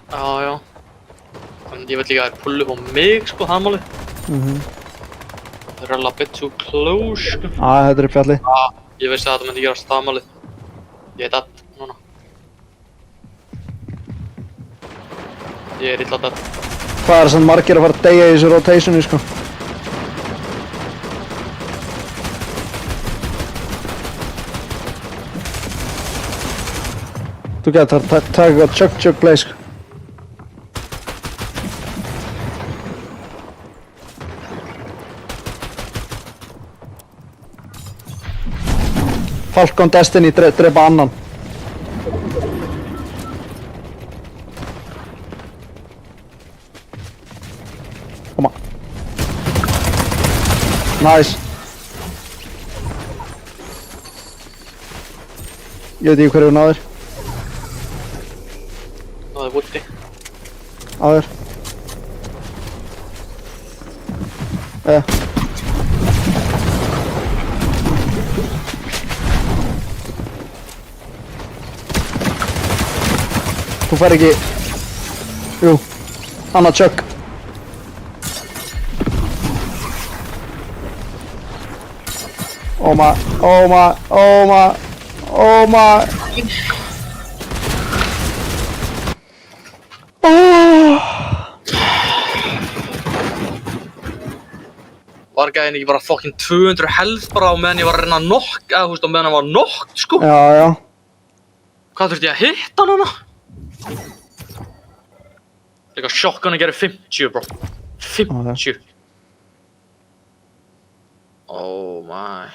Já, já. En ég veit líka að það er pull upp á mig, sko, það málið. Það er alveg a bit too close, sko. Þetta er upp fjallið. Já, ég vissi að þetta myndi gerast það málið. Ég er dead núna. Ég er illa dead. Hvað er samt margir að fara að deyja í þessu rotationi, sko? Þú getur að taka eitthvað chug play, sko. Falcon Destiny drepa annan. Koma. Nice. Ég veit ekki hverju hún náður. Það er Woody. Áður. Þú fær ekki... Jú. Annað tjökk. Oh my... Var gæðin ekki bara fucking 200 health bara á meðan ég var að reyna að knock, eða þú veist á meðan hann var knocked, sko? Já. Hvað þurfti ég að hitta hann hana? Líka shotgunni gerir 50, bro. 50. Oh my.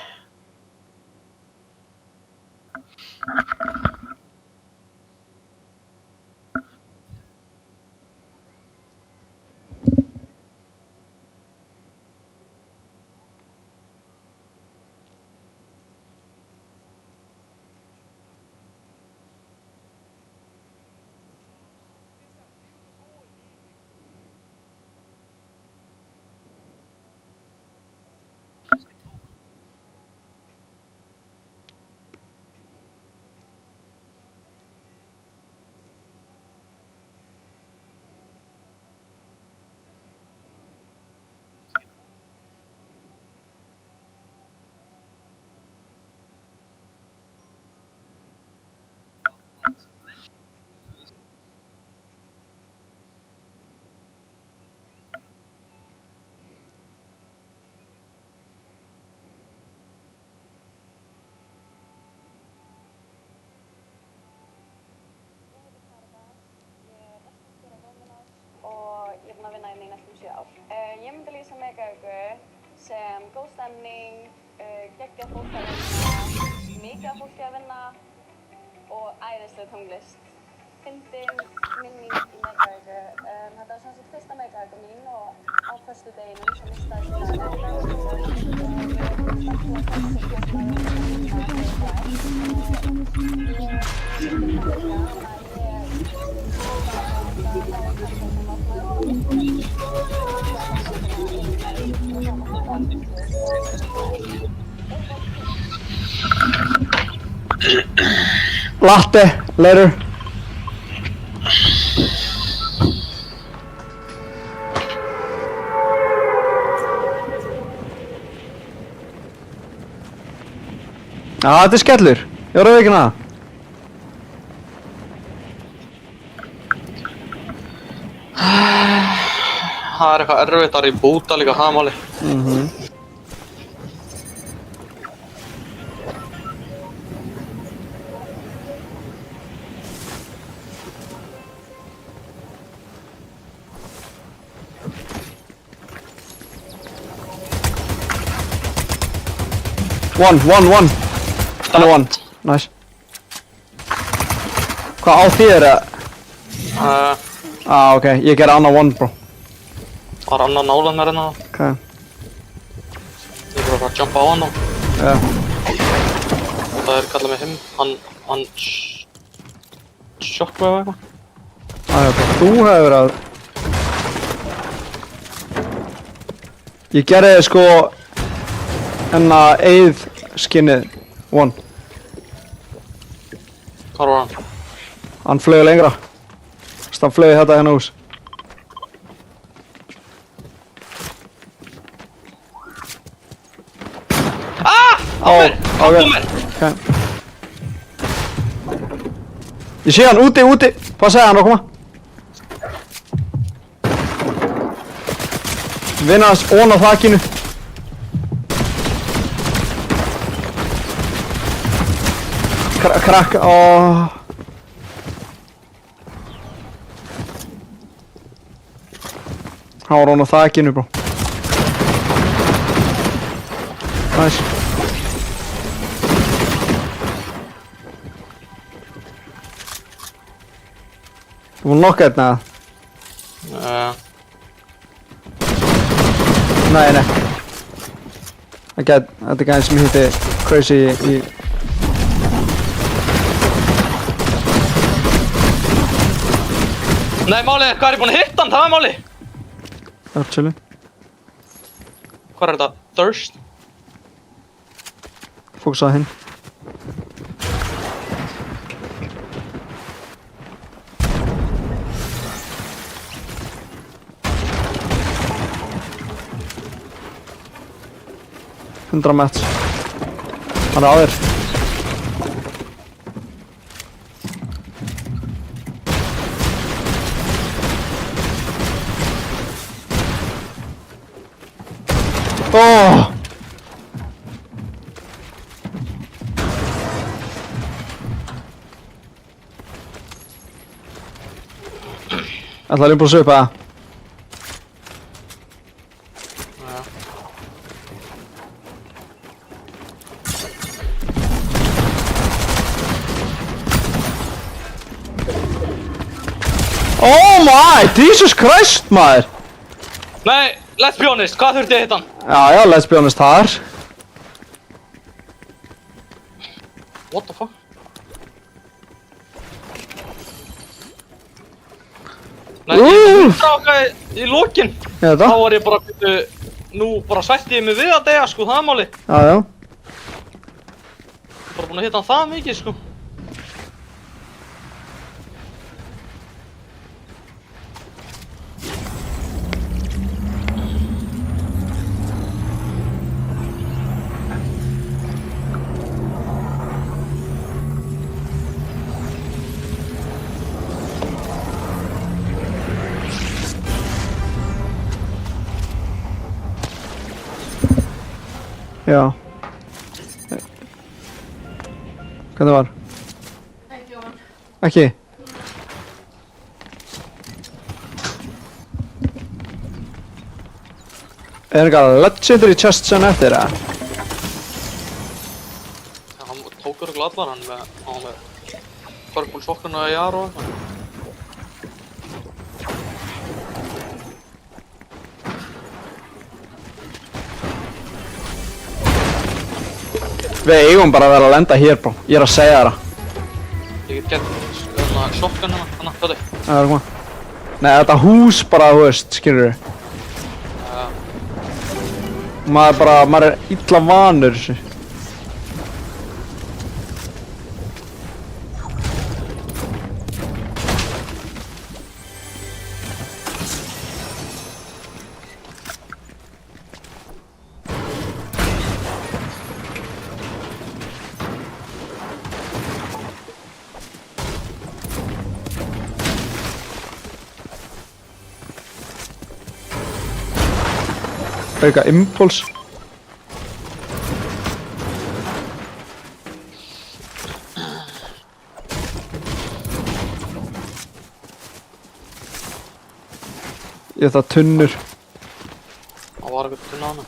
Ég er búin að vinna hérna í næstum 7 ár. Ég myndi lýsa Megavíku sem góð stemning, geggjað fólk að vinna, mikið af fólki að vinna og æðisleg tónlist. Fyndin minning í Megavíku. Þetta var sem sagt fyrsta Megavíku mín og á föstudeginum sem mistaði síðan og ég er Latte, later. Já, þetta er skellur. Ég var að veikina það. Það eitthvað erfitt að rebúta líka það máli. One. Another one. Nice. Hvað á þér að... ok. Ég gerði annað one, bro. Það var annar nálan með hérna. Ok. Ég er bara að fara að jumpa á hann og... Já. Það er kallað með him. Hann... Shockwave eða eitthvað. Ok. Þú hefur að... Ég gerði sko... Enna Eið skinnið. One. Hvar var hann? Hann flög lengra. Hann flög þetta hérna hús. Ok. Okay. Ég sé hann úti. Passaði hann að koma. Vinna hans ón á þakinu. Krakka, Hann var ón á þakinu, bro. Nice. Þú búinn að nokka hérna? Nei. Þetta er gæðin sem hitti Crazy í... Nei, málið er hvað er ég búinn að hitta hann, það er málið! Absolutt. Hvað er þetta? Thirst? Fókusaði hinn. Hundra mets. Hann er á þér. Oh! Ætlaði að búið að söpa það. Oh my! Jesus Christ, maður! Nei, let's be honest, hvað þurfti að hitta hann? Já, let's be honest þar. What the fuck? Nei, ég stráka í lokin. Þetta? Þá var ég bara, nú bara sætti ég mig við að deyja, sko, það er máli. Já. Bara búinn að hitta hann það mikið, sko. Já. Hvernig var? Ekki ofan. Ekki? Er eitthvað legendary chests en eftir það? Já, hann tók örugglega allar hann með purple sokkuna í jar og eitthvað. Við eigum bara að vera að lenda hér, bro. Ég er að segja það. Ég get gett sokkuna hana, hvað er Það er koma. Nei, þetta hús bara, þú veist, skilur þú? Maður er illa vanur þessu. Auka impuls. Ég það tunnur. Það var eitthvað tunna hana.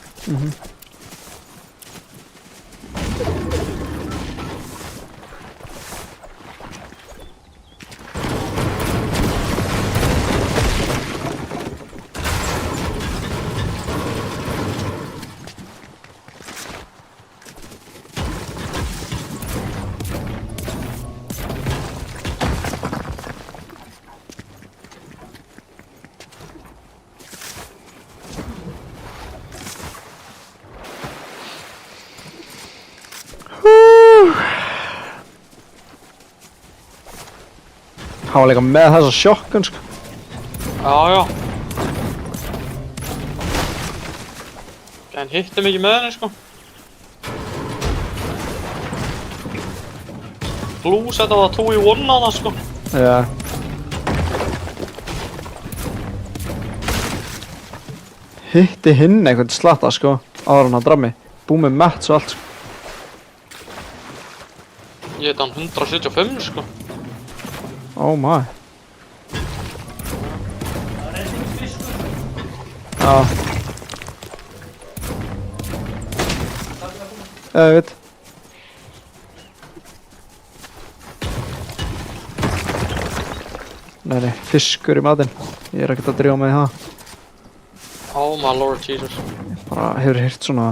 Hann var líka með þessa shotgun, sko. Já. En hitti mikið með henni, sko. Plus, þetta var 2 í 1 á það, sko. Já. Hitti hinn einhvern slatta, sko. Áður hann að drammi. Búið með mats og allt, sko. Ég hitti hann 175, sko. Oh my. Já. Ég veit. Nei, fiskur í matinn. Ég er ekkert að drífa með það. Oh my lord Jesus. Bara hefur heyrt svona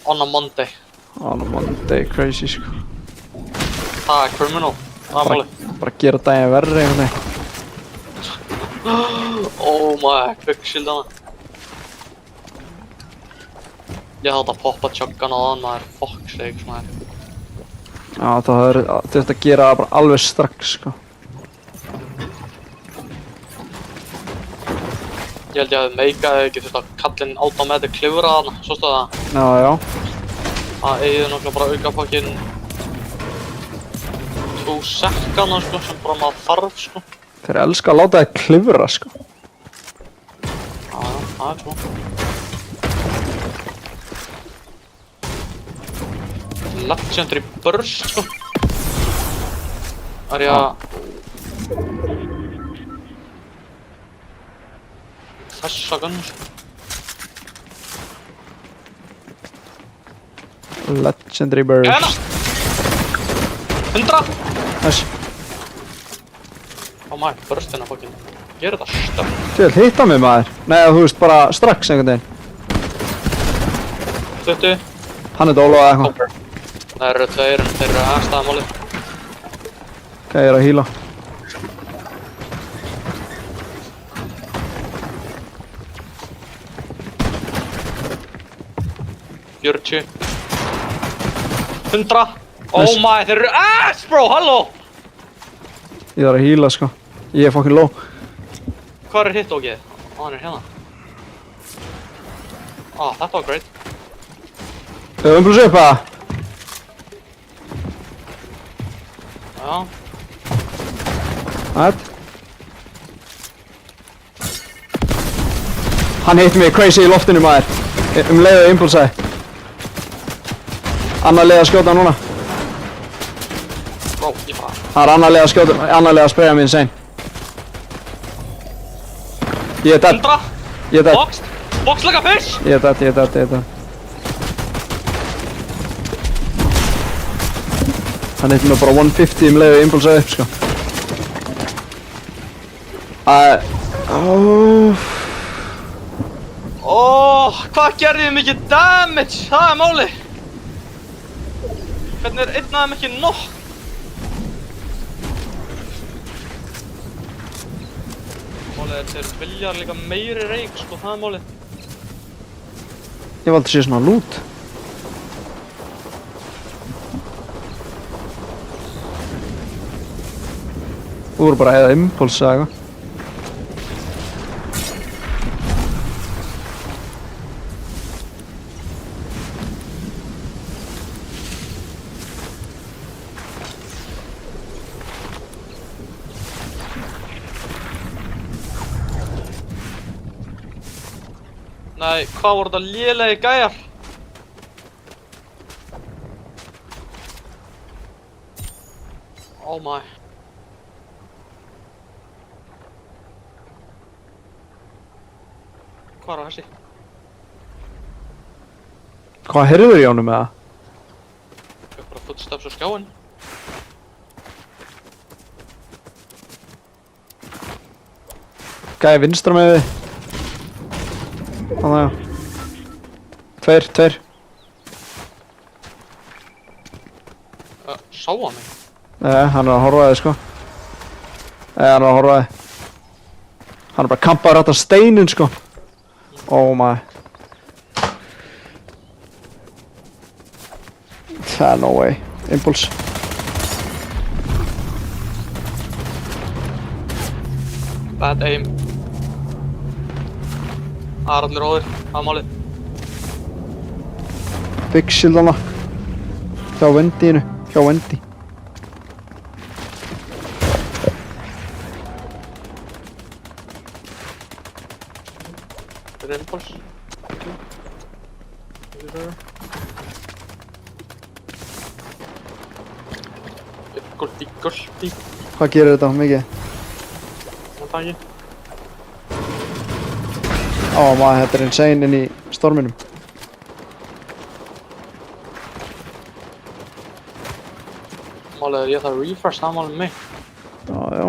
On a Monday. on a Monday crazy, sko. Það er criminal. Það er máli. Bara gera daginn verri einhvern veginn. Oh my, quick shield hana. Ég þátt að poppa tjöggan á þann maður, fuck's sake maður. Já, það hefur þurft að gera það bara alveg strax, sko. Ég held ég að meikaði ekki þurft að kallinn automatic klifra þarna, svo stóð það. Já, já. Það eigið náttúrulega bara auka fucking 2 sekana sko, sem bara maður þarf sko. Þeir elska að láta það klifra, sko. Já, það er svo. Legendary burst sko. Það er ég að... Þessa gunn sko. Legendary burst. Hérna! 100! Nice. Ó maður, burstina fucking. Gera þetta stökk. Þú vil hitta mig, maður. Nei, þú veist, bara strax einhvern veginn. 20. Hann er dóla eða eitthvað. Það eru 2 en þeir eru aðstæðamálið. Ok, ég er að heala. Fjörutíu. 100. Oh my, þeir eru ass bro, halló! Ég þarf að heala, sko. Ég er fucking low. Hvað er hitt ógeð? Hann er hérna. Þetta var great. Umbúlsu upp eða? Já. Alright. Hann hitti mig crazy í loftinu, maður. Leiðu impulsaði. Annar leið að skjóta núna. Bro, ég bara... Það er annar leið að skjóta, annar leið að spraya mig insane. Ég er dead. 100. Ég er dead. Boxed. Boxed like a fish. Ég er dead, ég er dead, ég er dead. Hann hitti mig bara 150 leiðu impulsaði upp, sko. Hvað gerði ég mikið damage? Það er málið. Hvernig er einn af þeim ekki nokk? Málið er þeir vilja líka meiri reik, sko, það er málið. Ég valdi að sé svona loot. Þú voru bara að eða impulsa eða eitthvað. Nei, hvað voru þetta lélegi gæjar? Oh my. Hvað er þessi? Hvað heyrður í honum með það? Ég er bara footsteps á skjáin. Gæði vinstra með þið. Þannig að... Tveir. Sá hann mig? Nei, hann er að horfa þig, sko. Nei, hann er að horfa þig. Hann er bara kampaður átt af steinin, sko. Oh my. Það er no way. Impulse. Bad aim. Það er allir óðir, það er málið. Big shield hana. Hjá Wendyinu. Hjá Wendy. Þetta er impulse. Gulpi. Hvað gerir þetta mikið? Það er ekki. Ó maður, þetta er insane inn í storminum. Málið er ég þarf að refresh, það er málið með mig. Já.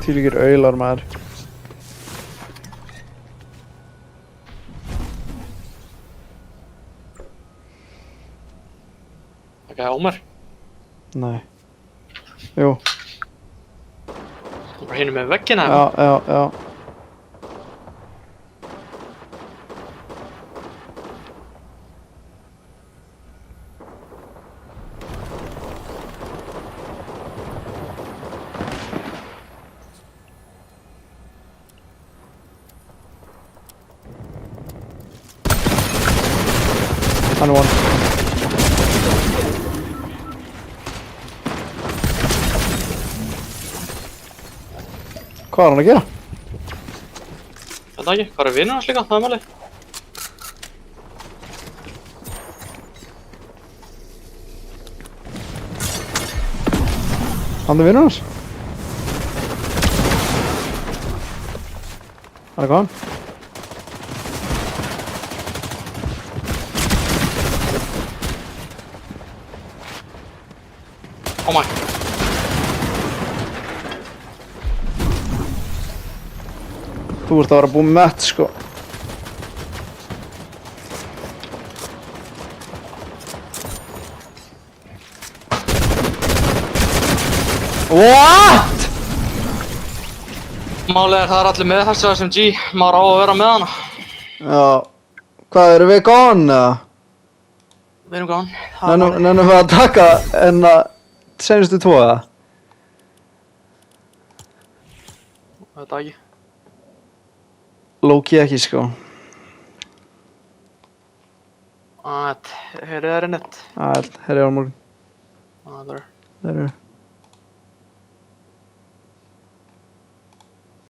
Þvílíkir aular, maður. Ekki Ómar. Nei. Jú. Bara hinum með veggina. Já. Hann er one. Hvað er hann að gera? Þetta ekki, hvað er vinur hans líka, það er málið. Hann er vinnur hans? Hann er góðan. Oh my. Þú ert að vera búinn með mett, sko. What? Málið það er allir með þessu SMG, maður á að vera með hana. Já. Hvað, erum við gone, eða? Við erum gone. Nennum við að taka en að senustu tvo, eða? Þetta ekki. Low-key ekki, sko. Heyrðu það er innett. Herri á morgun. Það er. Þeir eru.